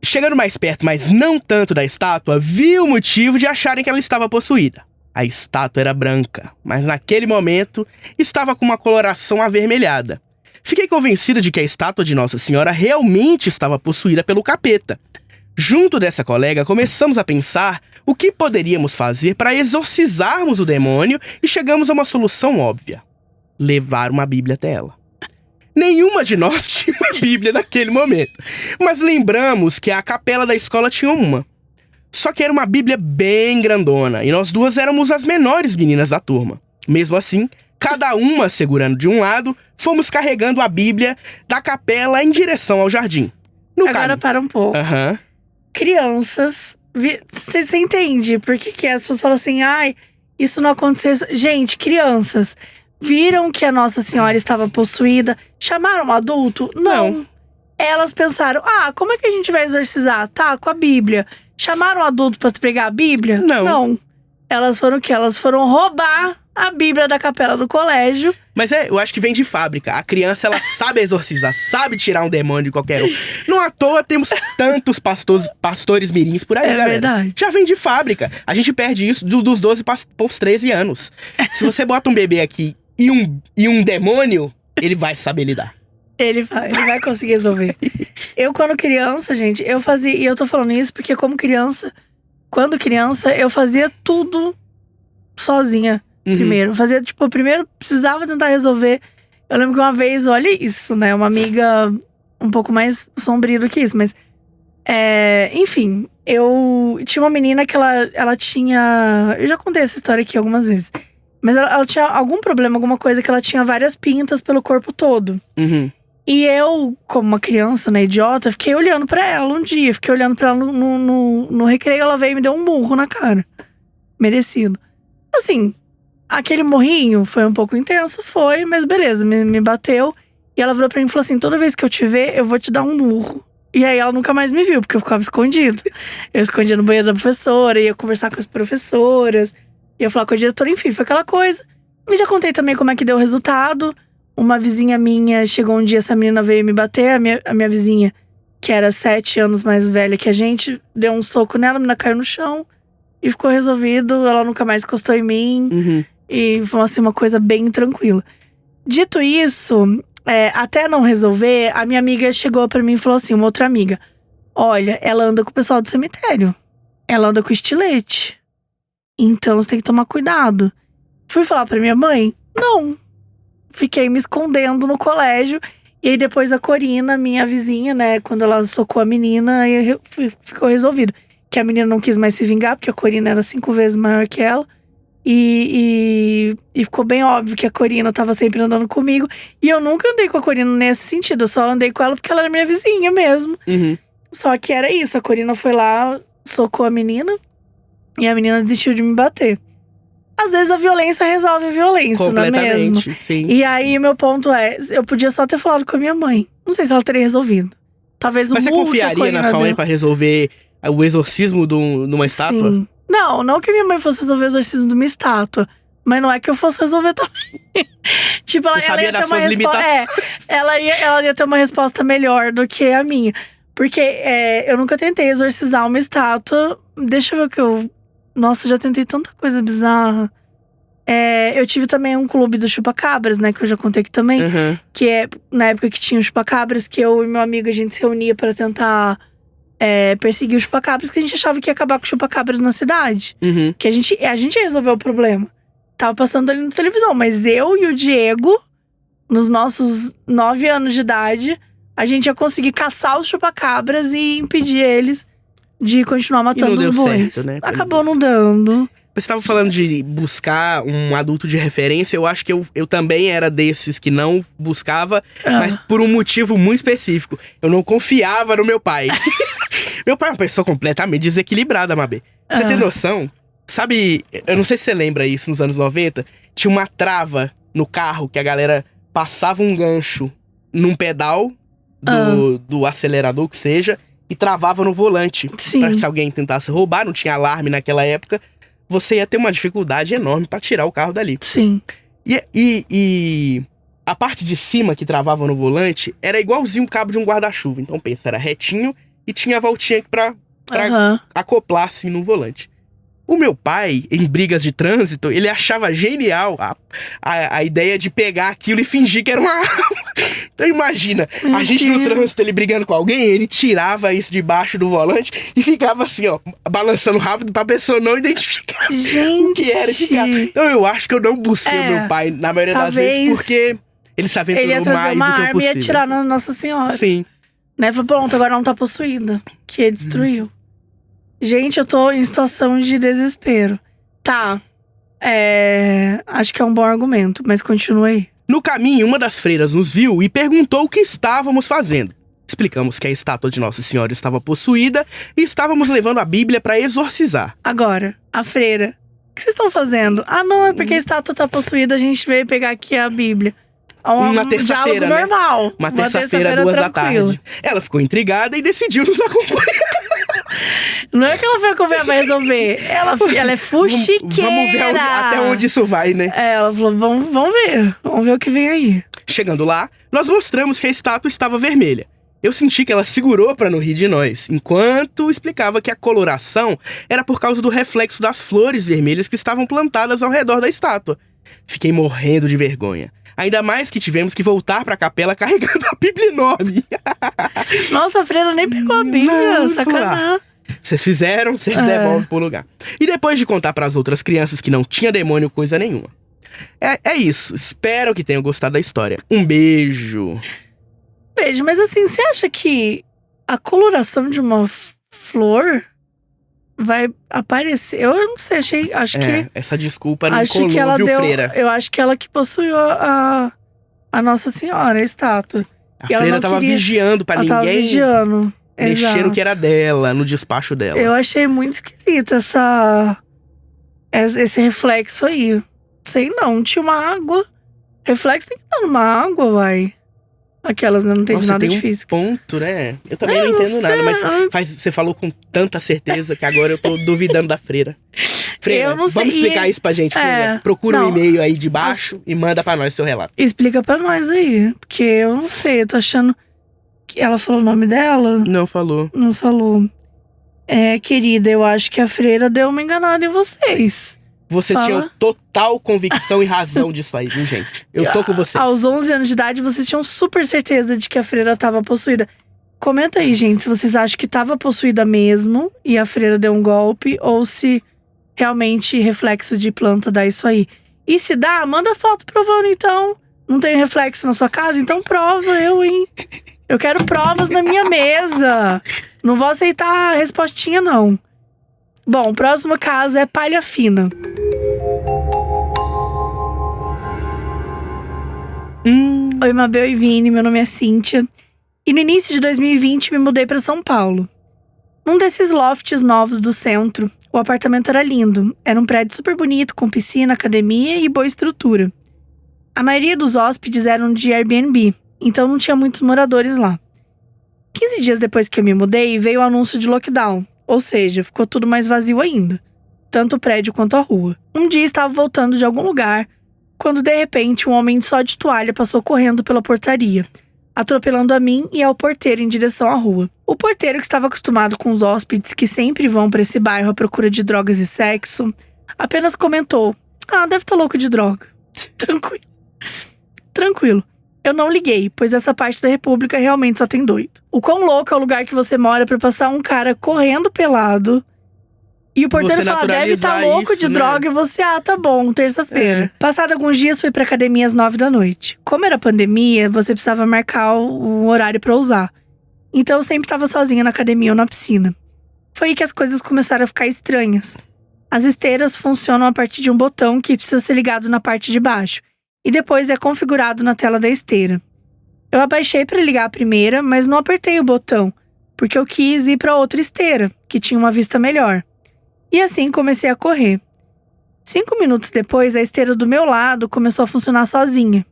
Chegando mais perto, mas não tanto da estátua, vi o motivo de acharem que ela estava possuída. A estátua era branca, mas naquele momento estava com uma coloração avermelhada. Fiquei convencida de que a estátua de Nossa Senhora realmente estava possuída pelo capeta. Junto dessa colega, começamos a pensar o que poderíamos fazer para exorcizarmos o demônio e chegamos a uma solução óbvia: levar uma Bíblia até ela. Nenhuma de nós tinha uma Bíblia naquele momento, mas lembramos que a capela da escola tinha uma. Só que era uma Bíblia bem grandona e nós duas éramos as menores meninas da turma. Mesmo assim, cada uma segurando de um lado, fomos carregando a Bíblia da capela em direção ao jardim. Agora para um pouco. Crianças, você entende por que as pessoas falam assim, ai, isso não aconteceu. Gente, crianças viram que a Nossa Senhora estava possuída, chamaram um adulto? Não. Elas pensaram, como é que a gente vai exorcizar? Tá, com a Bíblia. Chamaram um adulto pra pregar a Bíblia? Não. Elas foram o quê? Elas foram roubar a Bíblia da capela do colégio. Mas eu acho que vem de fábrica. A criança, ela sabe exorcizar, sabe tirar um demônio de qualquer um. Não à toa temos tantos pastores mirins por aí, galera. Verdade. Já vem de fábrica. A gente perde isso dos 12 pros 13 anos. Se você bota um bebê aqui e um demônio, ele vai saber lidar. Ele vai conseguir resolver. Eu, quando criança, gente, eu fazia… E eu tô falando isso porque quando criança, eu fazia tudo sozinha. Primeiro, primeiro precisava tentar resolver. Eu lembro que uma vez, olha isso, né? Uma amiga um pouco mais sombria do que isso, mas… enfim, eu tinha uma menina que ela tinha… Eu já contei essa história aqui algumas vezes. Mas ela tinha algum problema, alguma coisa, que ela tinha várias pintas pelo corpo todo. E eu, como uma criança, né, idiota, fiquei olhando pra ela um dia. Fiquei olhando pra ela no recreio, ela veio e me deu um murro na cara. Merecido. Assim… Aquele morrinho foi um pouco intenso, mas beleza, me bateu. E ela virou pra mim e falou assim, toda vez que eu te ver, eu vou te dar um murro. E aí ela nunca mais me viu, porque eu ficava escondido. Eu escondia no banheiro da professora, ia conversar com as professoras, ia falar com a diretora, enfim, foi aquela coisa. E já contei também como é que deu o resultado. Uma vizinha minha, chegou um dia, essa menina veio me bater, a minha vizinha, que era 7 anos mais velha que a gente, deu um soco nela, a menina caiu no chão. E ficou resolvido, ela nunca mais encostou em mim. E foi assim, uma coisa bem tranquila. Dito isso, até não resolver, a minha amiga chegou pra mim e falou assim, uma outra amiga: olha, ela anda com o pessoal do cemitério. Ela anda com estilete. Então você tem que tomar cuidado. Fui falar pra minha mãe? Não. Fiquei me escondendo no colégio. E aí depois a Corina, minha vizinha, né, quando ela socou a menina, aí ficou resolvido. Que a menina não quis mais se vingar, porque a Corina era 5 vezes maior que ela. E ficou bem óbvio que a Corina tava sempre andando comigo. E eu nunca andei com a Corina nesse sentido. Eu só andei com ela porque ela era minha vizinha mesmo. Só que era isso. A Corina foi lá, socou a menina. E a menina desistiu de me bater. Às vezes a violência resolve a violência, não é mesmo? Sim. E aí, meu ponto é… Eu podia só ter falado com a minha mãe. Não sei se ela teria resolvido. Talvez o Mas você confiaria na sua mãe pra resolver o exorcismo de uma estátua? Sim. Não que minha mãe fosse resolver o exorcismo de uma estátua. Mas não é que eu fosse resolver também. Tipo, ela ia ter uma resposta. Ela ia ter uma resposta melhor do que a minha. Porque eu nunca tentei exorcizar uma estátua. Deixa eu ver o que eu… Nossa, já tentei tanta coisa bizarra. Eu tive também um clube do chupacabras, né? Que eu já contei aqui também. Que é na época que tinha o chupacabras, que eu e meu amigo, a gente se reunia pra tentar… perseguir os chupacabras, que a gente achava que ia acabar com os chupacabras na cidade. Que a gente resolveu o problema. Tava passando ali na televisão, mas eu e o Diego, nos nossos 9 anos de idade, a gente ia conseguir caçar os chupacabras e impedir eles de continuar matando os bois. Certo, né? Acabou não dando. Você estava falando de buscar um adulto de referência. Eu acho que eu também era desses que não buscava, mas por um motivo muito específico. Eu não confiava no meu pai. Meu pai é uma pessoa completamente desequilibrada, Mabê. Pra você ter noção, sabe, eu não sei se você lembra isso, nos anos 90, tinha uma trava no carro que a galera passava um gancho num pedal do acelerador, que seja, e travava no volante. Sim. Pra se alguém tentasse roubar, não tinha alarme naquela época, você ia ter uma dificuldade enorme pra tirar o carro dali. Sim. E a parte de cima que travava no volante era igualzinho o cabo de um guarda-chuva. Então pensa, era retinho e tinha a voltinha pra acoplar assim no volante. O meu pai, em brigas de trânsito, ele achava genial a ideia de pegar aquilo e fingir que era uma arma. Então imagina, a gente no trânsito, ele brigando com alguém, ele tirava isso debaixo do volante e ficava assim, ó, balançando rápido pra pessoa não identificar o que era. Então eu acho que eu não busquei o meu pai, na maioria das vezes, porque ele se aventurou mais do que eu possível. Ele ia trazer uma arma e ia atirar na Nossa Senhora. Sim. Né, falou, pronto, agora não tá possuída. Que ele destruiu. Gente, eu tô em situação de desespero. Tá. Acho que é um bom argumento, mas continua aí. No caminho, uma das freiras nos viu e perguntou o que estávamos fazendo. Explicamos que a estátua de Nossa Senhora estava possuída e estávamos levando a Bíblia pra exorcizar. Agora, a freira. O que vocês estão fazendo? Ah, não, é porque a estátua tá possuída, a gente veio pegar aqui a Bíblia. Uma terça-feira, né? Normal. Uma terça-feira, 2 da tarde. Ela ficou intrigada e decidiu nos acompanhar. Não é que ela foi acompanhar pra resolver. Ela é fuxiqueira. Vamos ver até onde isso vai, né? Ela falou, vamos ver. Vamos ver o que vem aí. Chegando lá, nós mostramos que a estátua estava vermelha. Eu senti que ela segurou pra não rir de nós, enquanto explicava que a coloração era por causa do reflexo das flores vermelhas que estavam plantadas ao redor da estátua. Fiquei morrendo de vergonha. Ainda mais que tivemos que voltar pra capela carregando a Bíblia enorme. Nossa, a freira nem pegou a Bíblia, sacanagem. Vocês fizeram, vocês devolvem pro lugar. E depois de contar pras outras crianças que não tinha demônio coisa nenhuma. É isso, espero que tenham gostado da história. Um beijo. Beijo, mas assim, você acha que a coloração de uma flor vai aparecer? Eu não sei, acho que… essa desculpa não colou, viu, freira? Eu acho que ela que possuiu a Nossa Senhora, a estátua. A freira tava vigiando pra ninguém… Ela tava vigiando. Mexer no que era dela, no despacho dela. Eu achei muito esquisito esse reflexo aí. Sei não, tinha uma água. Reflexo tem que estar numa água, vai. Aquelas, né? Não tem nada tem de física. Ponto, né? Eu também não entendo nada, mas você falou com tanta certeza que agora eu tô duvidando da freira. Freira, vamos explicar isso pra gente, freira. Procura um e-mail aí de baixo e manda pra nós seu relato. Explica pra nós aí, porque eu não sei, eu tô achando… Ela falou o nome dela? Não falou. Não falou. Querida, eu acho que a freira deu uma enganada em vocês. Vocês tinham total convicção e razão disso aí, viu, gente? Eu tô com vocês. Aos 11 anos de idade, vocês tinham super certeza de que a freira tava possuída. Comenta aí, gente, se vocês acham que tava possuída mesmo e a freira deu um golpe, ou se realmente reflexo de planta dá isso aí. E se dá, manda foto provando, então. Não tem reflexo na sua casa? Então prova, hein? Eu quero provas na minha mesa. Não vou aceitar a respostinha, não. Bom, o próximo caso é palha fina. Oi, Mabel e Vini, meu nome é Cíntia. E no início de 2020 me mudei pra São Paulo. Num desses lofts novos do centro, o apartamento era lindo. Era um prédio super bonito, com piscina, academia e boa estrutura. A maioria dos hóspedes eram de Airbnb, então não tinha muitos moradores lá. 15 dias depois que eu me mudei, veio o anúncio de lockdown. Ou seja, ficou tudo mais vazio ainda. Tanto o prédio quanto a rua. Um dia estava voltando de algum lugar, quando de repente um homem só de toalha passou correndo pela portaria, atropelando a mim e ao porteiro em direção à rua. O porteiro, que estava acostumado com os hóspedes que sempre vão para esse bairro à procura de drogas e sexo, apenas comentou: deve estar louco de droga. Tranquilo. Eu não liguei, pois essa parte da república realmente só tem doido. O quão louco é o lugar que você mora pra passar um cara correndo pelado e o porteiro fala: deve estar louco isso, de droga, e você, tá bom, terça-feira. Passado alguns dias, fui pra academia às 9 da noite. Como era pandemia, você precisava marcar o horário pra usar. Então eu sempre tava sozinha na academia ou na piscina. Foi aí que as coisas começaram a ficar estranhas. As esteiras funcionam a partir de um botão que precisa ser ligado na parte de baixo, e depois é configurado na tela da esteira. Eu abaixei pra ligar a primeira, mas não apertei o botão, porque eu quis ir pra outra esteira, que tinha uma vista melhor. E assim comecei a correr. 5 minutos depois, a esteira do meu lado começou a funcionar sozinha.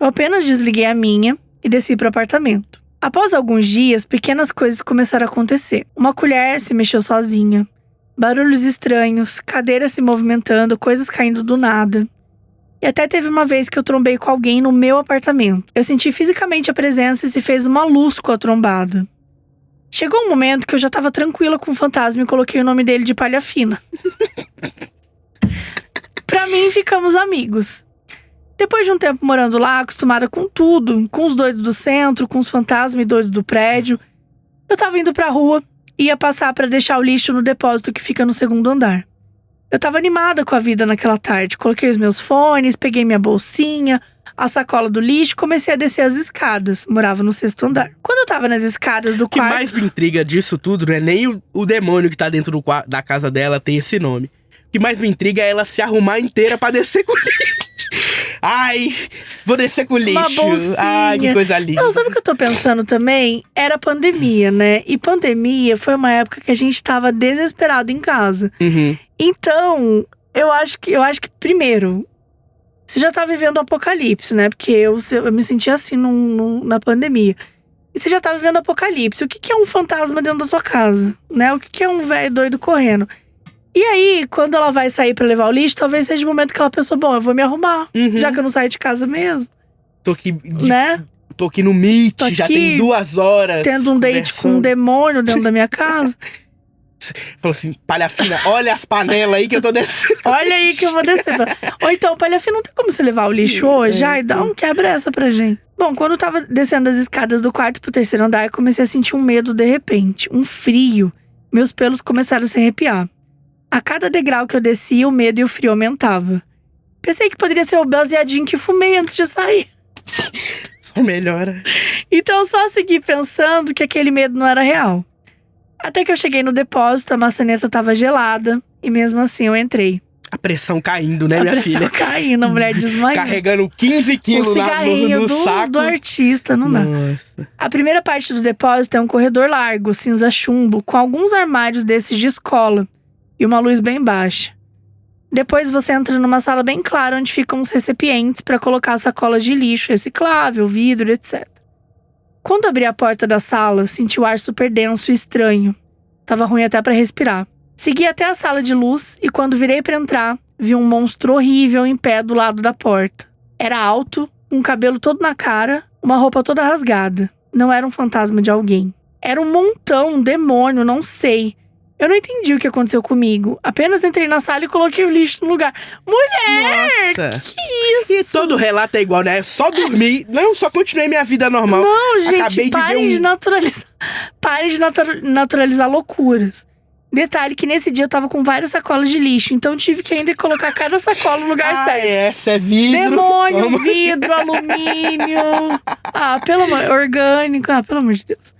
Eu apenas desliguei a minha e desci para o apartamento. Após alguns dias, pequenas coisas começaram a acontecer. Uma colher se mexeu sozinha, barulhos estranhos, cadeiras se movimentando, coisas caindo do nada. E até teve uma vez que eu trombei com alguém no meu apartamento. Eu senti fisicamente a presença e se fez uma luz com a trombada. Chegou um momento que eu já tava tranquila com o fantasma e coloquei o nome dele de Palha Fina. Pra mim, ficamos amigos. Depois de um tempo morando lá, acostumada com tudo, com os doidos do centro, com os fantasmas e doidos do prédio, eu tava indo pra rua e ia passar pra deixar o lixo no depósito que fica no 2º andar. Eu tava animada com a vida naquela tarde. Coloquei os meus fones, peguei minha bolsinha, a sacola do lixo, comecei a descer as escadas. Morava no 6º andar. Quando eu tava nas escadas do quarto… O que mais me intriga disso tudo não é nem o demônio que tá dentro da casa dela ter esse nome. O que mais me intriga é ela se arrumar inteira pra descer com o lixo. Ai, vou descer com o lixo. Uma bolsinha. Ai, que coisa linda. Não, sabe o que eu tô pensando também? Era pandemia, né? E pandemia foi uma época que a gente tava desesperado em casa. Uhum. Então, eu acho que primeiro… Você já tá vivendo o apocalipse, né? Porque eu me senti assim na pandemia. E você já tá vivendo o apocalipse. O que é um fantasma dentro da tua casa, né? O que é um velho doido correndo? E aí, quando ela vai sair pra levar o lixo, talvez seja o momento que ela pensou: bom, eu vou me arrumar, já que eu não saio de casa mesesmo. Tô aqui, né? Tô aqui no Meet, já tem 2 horas. Tendo um date com um demônio dentro da minha casa. Falou assim: Palha Fina, olha as panelas aí que eu tô descendo. Olha aí que eu vou descer. Ou então, Palha Fina, não tem como você levar o lixo hoje? Ai, dá quebra essa pra gente. Bom, quando eu tava descendo as escadas do quarto pro 3º andar, eu comecei a sentir um medo de repente. Um frio. Meus pelos começaram a se arrepiar. A cada degrau que eu descia, o medo e o frio aumentava. Pensei que poderia ser o baseadinho que fumei antes de sair. Só melhora. Então eu só segui pensando que aquele medo não era real. Até que eu cheguei no depósito, a maçaneta tava gelada. E mesmo assim eu entrei. A pressão caindo, né, minha filha? A pressão caindo, a mulher desmaiou. Carregando 15 quilos no saco. Do artista, não dá. Nossa. A primeira parte do depósito é um corredor largo, cinza chumbo, com alguns armários desses de escola. E uma luz bem baixa. Depois você entra numa sala bem clara, onde ficam os recipientes para colocar sacolas de lixo reciclável, vidro, etc. Quando abri a porta da sala, senti o ar super denso e estranho. Tava ruim até para respirar. Segui até a sala de luz e quando virei para entrar, vi um monstro horrível em pé do lado da porta. Era alto, com o cabelo todo na cara, uma roupa toda rasgada. Não era um fantasma de alguém. Era um montão, um demônio, não sei. Eu não entendi o que aconteceu comigo. Apenas entrei na sala e coloquei o lixo no lugar. Mulher! Nossa! Que isso? E todo relato é igual, né? Só dormir. Não, só continuei minha vida normal. Não, gente, Acabei parem de naturalizar. Parem de naturalizar loucuras. Detalhe que nesse dia eu tava com várias sacolas de lixo. Então tive que ainda colocar cada sacola no lugar certo. Essa é vidro. Demônio, vidro, alumínio. Pelo amor… Orgânico. Pelo amor de Deus.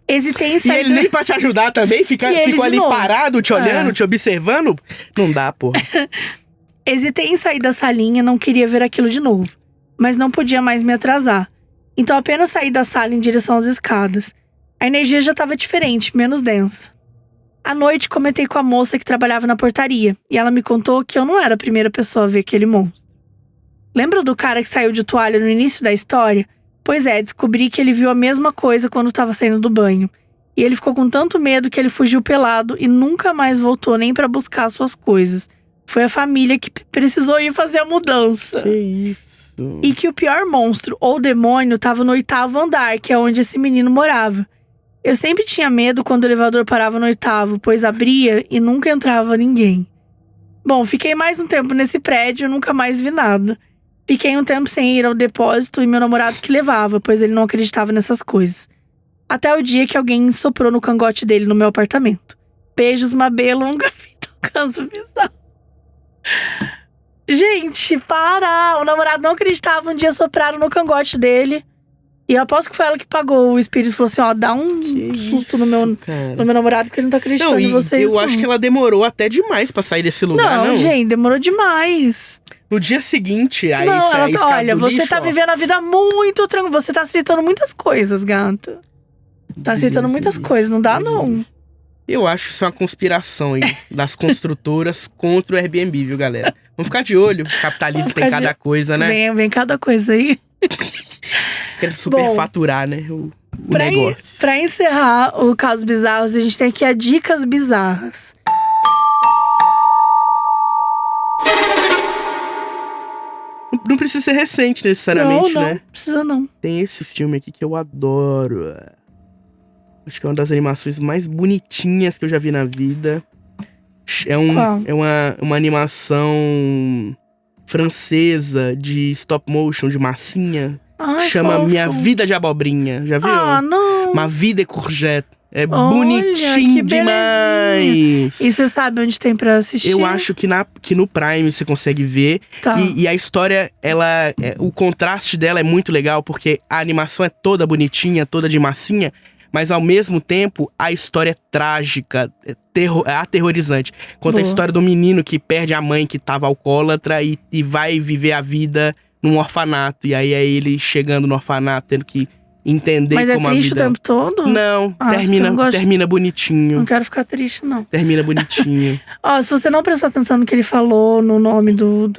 Hesitei em sair. E ele nem pra te ajudar também? Ficou ali parado, te olhando, te observando? Não dá, porra. Hesitei em sair da salinha, não queria ver aquilo de novo. mas não podia mais me atrasar. Então apenas saí da sala em direção às escadas. A energia já estava diferente, menos densa. À noite, comentei com a moça que trabalhava na portaria, e ela me contou que eu não era a primeira pessoa a ver aquele monstro. Lembra do cara que saiu de toalha no início da história? Pois é, descobri que ele viu a mesma coisa quando estava saindo do banho. E ele ficou com tanto medo que ele fugiu pelado e nunca mais voltou nem para buscar suas coisas. Foi a família que precisou ir fazer a mudança. Que isso? E que o pior monstro ou demônio estava no 8º andar, que é onde esse menino morava. Eu sempre tinha medo quando o elevador parava no 8º, pois abria e nunca entrava ninguém. Bom, fiquei mais um tempo nesse prédio e nunca mais vi nada. Fiquei um tempo sem ir ao depósito e meu namorado que levava, pois ele não acreditava nessas coisas. Até o dia que alguém soprou no cangote dele no meu apartamento. Beijos, Mabê, longa vida, alcanço bizarro. Gente, para! O namorado não acreditava, um dia sopraram no cangote dele. E eu aposto que foi ela que pagou. O espírito falou assim, ó, dá um susto no meu namorado, porque ele não tá acreditando em vocês. Eu acho que ela demorou até demais pra sair desse lugar, não? Gente, demorou demais. No dia seguinte, aí não, ela tá, olha, você lixo, tá vivendo a vida muito tranquila. Você tá aceitando muitas coisas, gata. Tá aceitando muitas coisas, não dá, não. Eu acho isso uma conspiração aí das construtoras contra o Airbnb, viu, galera? Vamos ficar de olho. Capitalismo tem cada coisa, né? Vem cada coisa aí. Querendo superfaturar, né? O negócio. Pra encerrar o Casos Bizarros, a gente tem aqui a Dicas Bizarras. Não precisa ser recente necessariamente, né? Não precisa não. Tem esse filme aqui que eu adoro. Acho que é uma das animações mais bonitinhas que eu já vi na vida. Qual? É uma animação francesa de stop motion, de massinha. Ai, chama fofo. Minha Vida de Abobrinha. Já viu? Ah, não. Uma Vida de Courgette. É Olha, bonitinho que demais. E você sabe onde tem pra assistir? Eu acho que no Prime você consegue ver. Tá. E a história, o contraste dela é muito legal, porque a animação é toda bonitinha, toda de massinha, mas ao mesmo tempo a história é trágica, é aterrorizante. Conta a história do menino que perde a mãe que tava alcoólatra e vai viver a vida num orfanato. E aí é ele chegando no orfanato, tendo que entender mas como a vida... Mas é triste o tempo todo? Não, termina bonitinho. Não quero ficar triste, não. Termina bonitinho. Ó, se você não prestou atenção no que ele falou, no nome do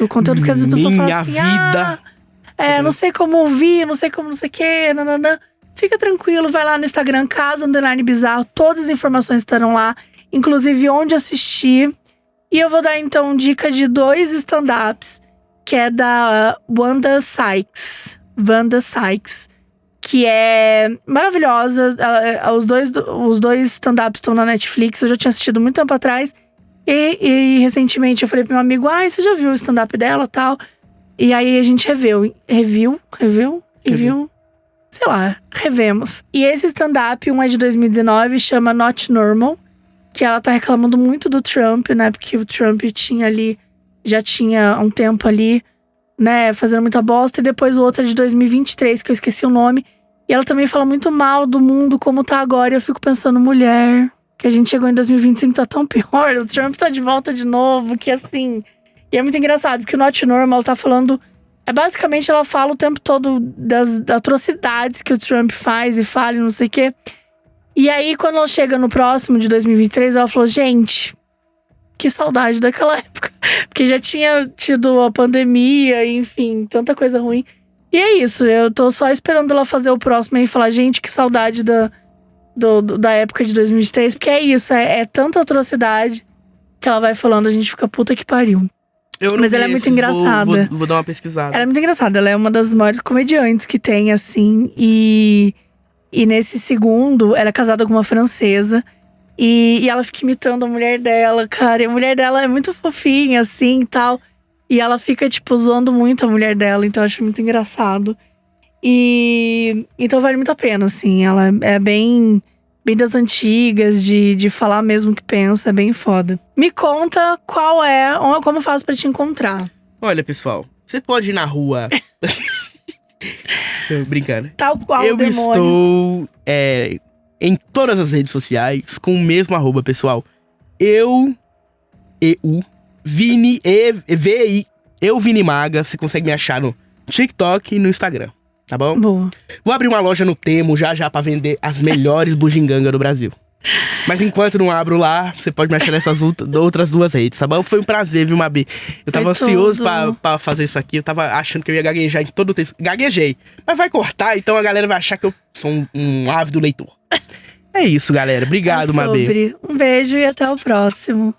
conteúdo, porque as pessoas falam assim... Minha vida! Não sei como ouvir, não sei como não sei o quê, nananã. Fica tranquilo, vai lá no Instagram, Casa_Bizarro. Todas as informações estarão lá, inclusive onde assistir. E eu vou dar, então, dica de 2 stand-ups, que é da Wanda Sykes, que é maravilhosa. Os dois stand-ups estão na Netflix. Eu já tinha assistido muito tempo atrás. E recentemente eu falei pro meu amigo, você já viu o stand-up dela e tal? E aí a gente revemos. E esse stand-up, um é de 2019, chama Not Normal. Que ela tá reclamando muito do Trump, né? Porque o Trump já tinha um tempo ali, né, fazendo muita bosta. E depois o outro é de 2023, que eu esqueci o nome. E ela também fala muito mal do mundo como tá agora. E eu fico pensando, mulher, que a gente chegou em 2025, tá tão pior. O Trump tá de volta de novo, que assim... E é muito engraçado, porque o Not Normal, ela tá falando... basicamente, ela fala o tempo todo das atrocidades que o Trump faz e fala e não sei o quê. E aí, quando ela chega no próximo, de 2023, ela falou, gente... que saudade daquela época. Porque já tinha tido a pandemia, enfim, tanta coisa ruim. E é isso, eu tô só esperando ela fazer o próximo e falar, gente, que saudade da época de 2023. Porque é isso, é tanta atrocidade que ela vai falando, a gente fica puta que pariu. Mas ela é muito engraçada. Vou dar uma pesquisada. Ela é muito engraçada, ela é uma das maiores comediantes que tem, assim. E nesse segundo, ela é casada com uma francesa. E ela fica imitando a mulher dela, cara. E a mulher dela é muito fofinha, assim, e tal. E ela fica, tipo, zoando muito a mulher dela. Então eu acho muito engraçado. Então vale muito a pena, assim. Ela é bem das antigas, de falar mesmo o que pensa. É bem foda. Me conta como faz pra te encontrar. Olha, pessoal. Você pode ir na rua... Brincando. Tal qual eu o demônio. estou... em todas as redes sociais, com o mesmo @, pessoal. Vini Maga. Você consegue me achar no TikTok e no Instagram, tá bom? Boa. Vou abrir uma loja no Temu já pra vender as melhores bugigangas do Brasil. Mas enquanto não abro lá, você pode me achar nessas outras 2 redes, tá bom? Foi um prazer, viu, Mabi? Eu tava ansioso pra fazer isso aqui. Eu tava achando que eu ia gaguejar em todo o texto. Gaguejei. Mas vai cortar, então a galera vai achar que eu sou um ávido leitor. É isso, galera. Obrigado, Mabi. Um beijo e até o próximo.